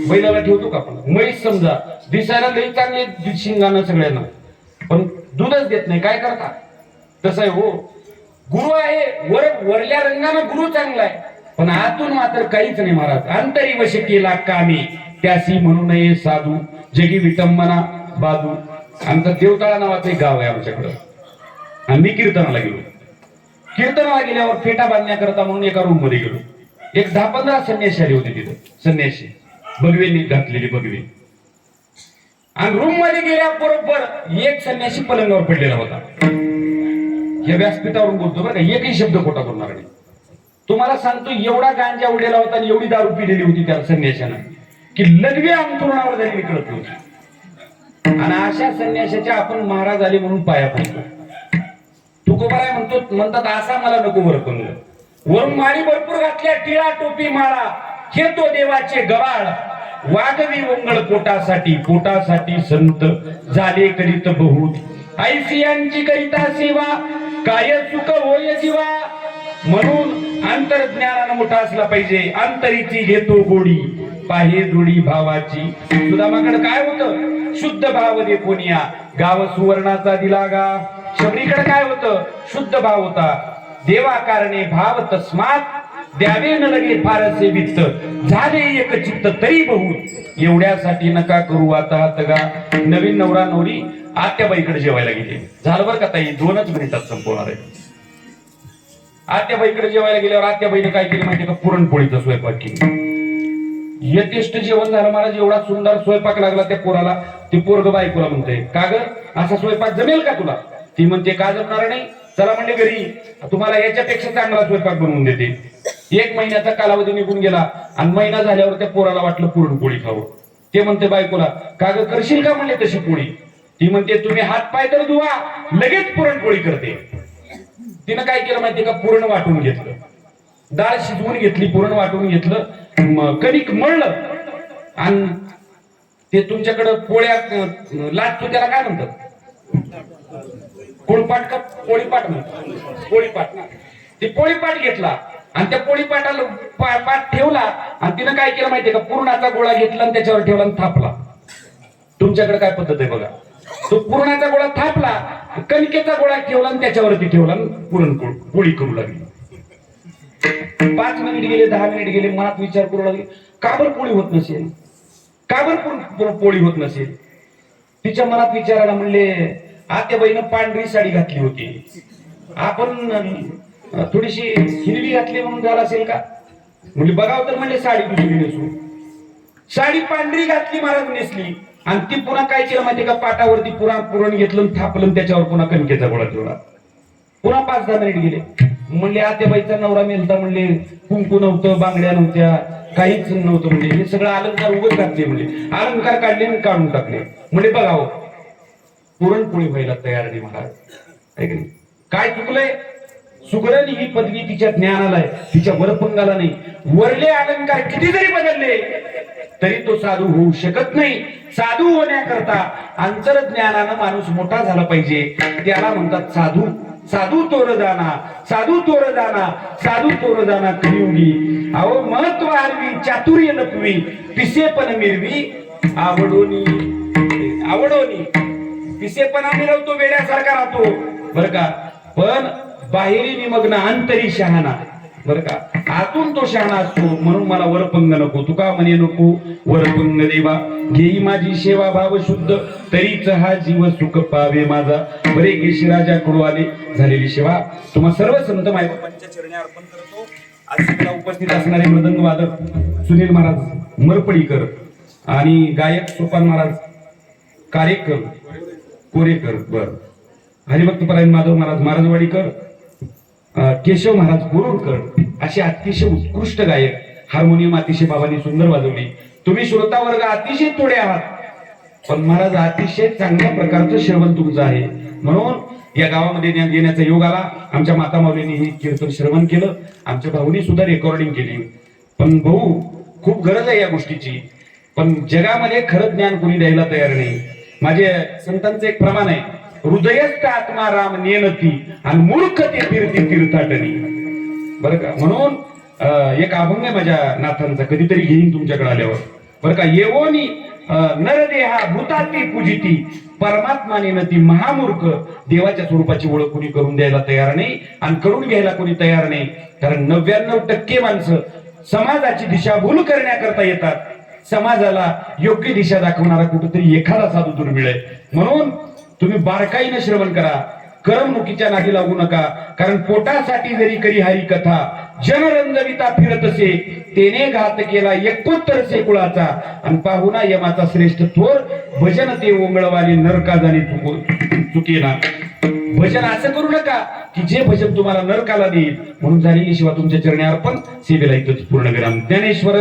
बैलाला ठेवतो का आपण? म्हैस समजा दिसायला लई चांगली, शिंगानं सगळ्यांना, पण दूधच देत नाही, काय करता? तसं आहे हो. गुरु आहे, वरल्या रंगानं गुरु चांगला आहे, पण आतून मात्र काहीच नाही महाराज. अंतरी वश केला कामी, त्यासी म्हणू नये साधू, जगी विटंबना बाजू. आमचं देवताळा नावाचं एक गाव आहे आमच्याकडं. आम्ही कीर्तनाला गेलो. कीर्तनाला गेल्यावर फेटा बांधण्याकरता म्हणून एका रूम मध्ये गेलो. एक 10-15 संन्यासी आले होते तिथे. संन्यासी भगवेनी घातलेली भगवे. आणि रूम मध्ये गेल्याबरोबर एक संन्यासी पलंगावर पडलेला होता. या व्यासपीठावरून बोलतो बरं का, एकही शब्द खोटा बोलणार नाही. तुम्हाला सांगतो, एवढा गांजा उडलेला होता आणि एवढी दारू पिलेली होती त्या संन्याशानं की लघवी अंतरुणावर झाली कळत नव्हती. आणि अशा संन्याशाच्या आपण महाराज आले म्हणून पाया पडतो. तुकोबाराय म्हणतात असा मला नको वरपंग. वरून माळी भरपूर घातल्या, टिळा टोपी माळा, खेतो देवाचे गवाळ, वागवी ओंगळ पोटासाठी संत झाले करीत बहुत, ऐसियांची करिता सेवा, काय सुख होय जीवा. म्हणून अंतर्ज्ञानानं मोठा असला पाहिजे. अंतरीची घेतो गोडी, पाहे जोडी भावाची. सुदामाकडे काय होतं? शुद्ध भाव दे कोणिया, गाव सुवर्णाचा दिला गा. शबरीकडे काय होतं? शुद्ध भाव होता. देवा कारणे भाव तस्मात, द्यावे न लगे फारसे वित्त, झाले एक चित्त तरी बहुत. एवढ्यासाठी नका करू आता हात गा. नवीन नवरा नवरी आत्याबाईकडे जेवायला गेले. झालं बरं का ताई, 2च मिनिटात संपवणार आहे. आत्याबाईकडे जेवायला गेल्यावर आत्याबाईने काय केलं माहितीये का, पुरणपोळीचा स्वयंपाक केला. यथेष्ट जेवण झालं महाराज, एवढा सुंदर स्वयंपाक लागला त्या पोराला. ते पोरग बायकोला म्हणतंय, का ग असा स्वयंपाक जमेल का तुला? ती म्हणते, का जमणार नाही, चला म्हणले घरी, तुम्हाला याच्यापेक्षा चांगला स्वयंपाक बनवून देते. 1 महिन्याचा कालावधी निघून गेला आणि महिना झाल्यावर त्या पोराला वाटलं पुरणपोळी खावं. ते म्हणते बायकोला, का ग करशील का म्हणले तशी पोळी? ती म्हणते, तुम्ही हात पाय तर धुवा, लगेच पुरणपोळी करते. तिनं काय केलं माहितीये का, पुरण वाटून घेतलं, डाळ शिजवून घेतली, पुरण वाटून घेतलं, कणिक मळलं आणि ते तुमच्याकडं पोळ्या लाटतो त्याला काय म्हणतात, पोळपाट का पोळीपाट म्हणतात, पोळीपाट ना. ते पोळीपाट घेतला आणि त्या पोळीपाटाला पाट ठेवला आणि तिनं काय केलं माहितीये का, पुरणाचा गोळा घेतला आणि त्याच्यावर ठेवला आणि थापला. तुमच्याकडे काय पद्धत आहे बघा. तो पुरणाचा गोळा थापला, कणकेचा गोळा ठेवला आणि त्याच्यावरती ठेवला, पोळी करू लागली. 5 मिनिट गेले, 10 मिनिट गेले, मनात विचार करू लागले, का बरं पोळी होत नसेल, का बरं पोळी होत नसेल. तिच्या मनात विचार आला, म्हणले आत्याबाईनं पांढरी साडी घातली होती, आपण थोडीशी हिरवी घातली म्हणून झाला असेल का. म्हणजे बघाव तर म्हणले साडी दुसरी नेसू. साडी पांढरी घातली महाराज, नेसली आणि ती पुन्हा काय केलं माहितीये का, पाटावरती पुरण घेतलं, थापलं, त्याच्यावर पुन्हा कणकेचा गोळा ठेवला. पुन्हा 5-10 मिनिट गेले. म्हणले आत्याबाईचा नवरा मेलता, म्हणले कुंकू नव्हतं, बांगड्या नव्हत्या, काहीच नव्हतं, म्हणजे हे सगळं अलंकार उगत घातले, म्हणजे अलंकार काढले आणि काढून टाकले. म्हणजे बघावं, पुरणपोळी व्हायला तयार नाही महाराज. काय चुकलंय, सुगरण ही पदवी तिच्या ज्ञानाला आहे, तिच्या वरपंगाला नाही. वरले अलंकार किती जरी बदलले तरी तो साधू होऊ शकत नाही. साधू होण्याकरता अंतर्ज्ञानानं माणूस मोठा झाला पाहिजे. त्याला म्हणतात साधू. साधू तोर जाना, साधू तोर जाना, साधू तोर जाना कलियुगी. अहो महत्व आरवी, चातुर्य लपवी, पिसेपण मिरवी, आवडोनी पिसेपणा मिरवतो, वेड्यासारखा राहतो बरं का, पण बाहेरी निमग्न, अंतरी शहाणा बरं का. आतून तो शहाणा असतो. म्हणून मला वरपंग नको, तुका म्हणे नको वरपंग देवा. घेई माझी सेवा भाव शुद्ध, तरीच हा जीव सुख पावे माझा. बरे केशराजा कडू आले झालेली सेवा तुम्हा सर्व संत मायबापांच्या चरणी अर्पण करतो. आज उपस्थित असणारे मृदंग वादक सुनील महाराज मरपडीकर आणि गायक सोपान महाराज कोरेकर, बर हरिभक्तपरायण माधव महाराज महाराजवाडीकर, केशव महाराज बोरुडकर असे अतिशय उत्कृष्ट गायक. हार्मोनियम अतिशय बाबांनी सुंदर वाजवली. तुम्ही श्रोता वर्ग अतिशय थोडे आहात, पण महाराज अतिशय चांगल्या प्रकारचं श्रवण तुमचं आहे. म्हणून या गावामध्ये येण्याचा योग आला. आमच्या माता माऊलींनी हे कीर्तन श्रवण केलं, आमच्या भाऊनी सुद्धा रेकॉर्डिंग केली. पण भाऊ खूप गरज आहे या गोष्टीची, पण जगामध्ये खरं ज्ञान कोणी द्यायला तयार नाही. माझे संतांचं एक प्रमाण आहे, हृदयस्थ आत्मा राम नेनती आणि मूर्ख ते फिरती तीर्थाटनी बरं का. म्हणून एक अभंग आहे माझ्या नाथांचा, कधीतरी घेईन तुमच्याकडे आल्यावर बरं का. येवोनी नरदेहा भूताती पूजिती, परमात्मा नेनती महामूर्ख. देवाच्या स्वरूपाची ओळख कोणी करून द्यायला तयार नाही आणि करून घ्यायला कोणी तयार नाही. कारण 99% माणसं समाजाची दिशाभूल करण्याकरता येतात. समाजाला योग्य दिशा दाखवणारा कुठेतरी एखादा साधू दुर्मिळ आहे. म्हणून तुम्ही बारकाईने श्रवण करा, करमणुकीच्या नादी लागू नका. कारण पोटासाठी जरी करी हरी कथा, जनरंजविता फिरत असे, तेने घात केला 71 कुळाचा. आणि पाहुणा यमाचा श्रेष्ठ थोर, भजन ते ओंगळवाले नरका जाणे चुकेना. भजन असं करू नका की जे भजन तुम्हाला नरकाला देईल. म्हणून झालेली शिवा तुमच्या चरणी अर्पण, सेवेला इथंच पूर्ण विराम. ज्ञानेश्वर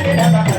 रे धा धा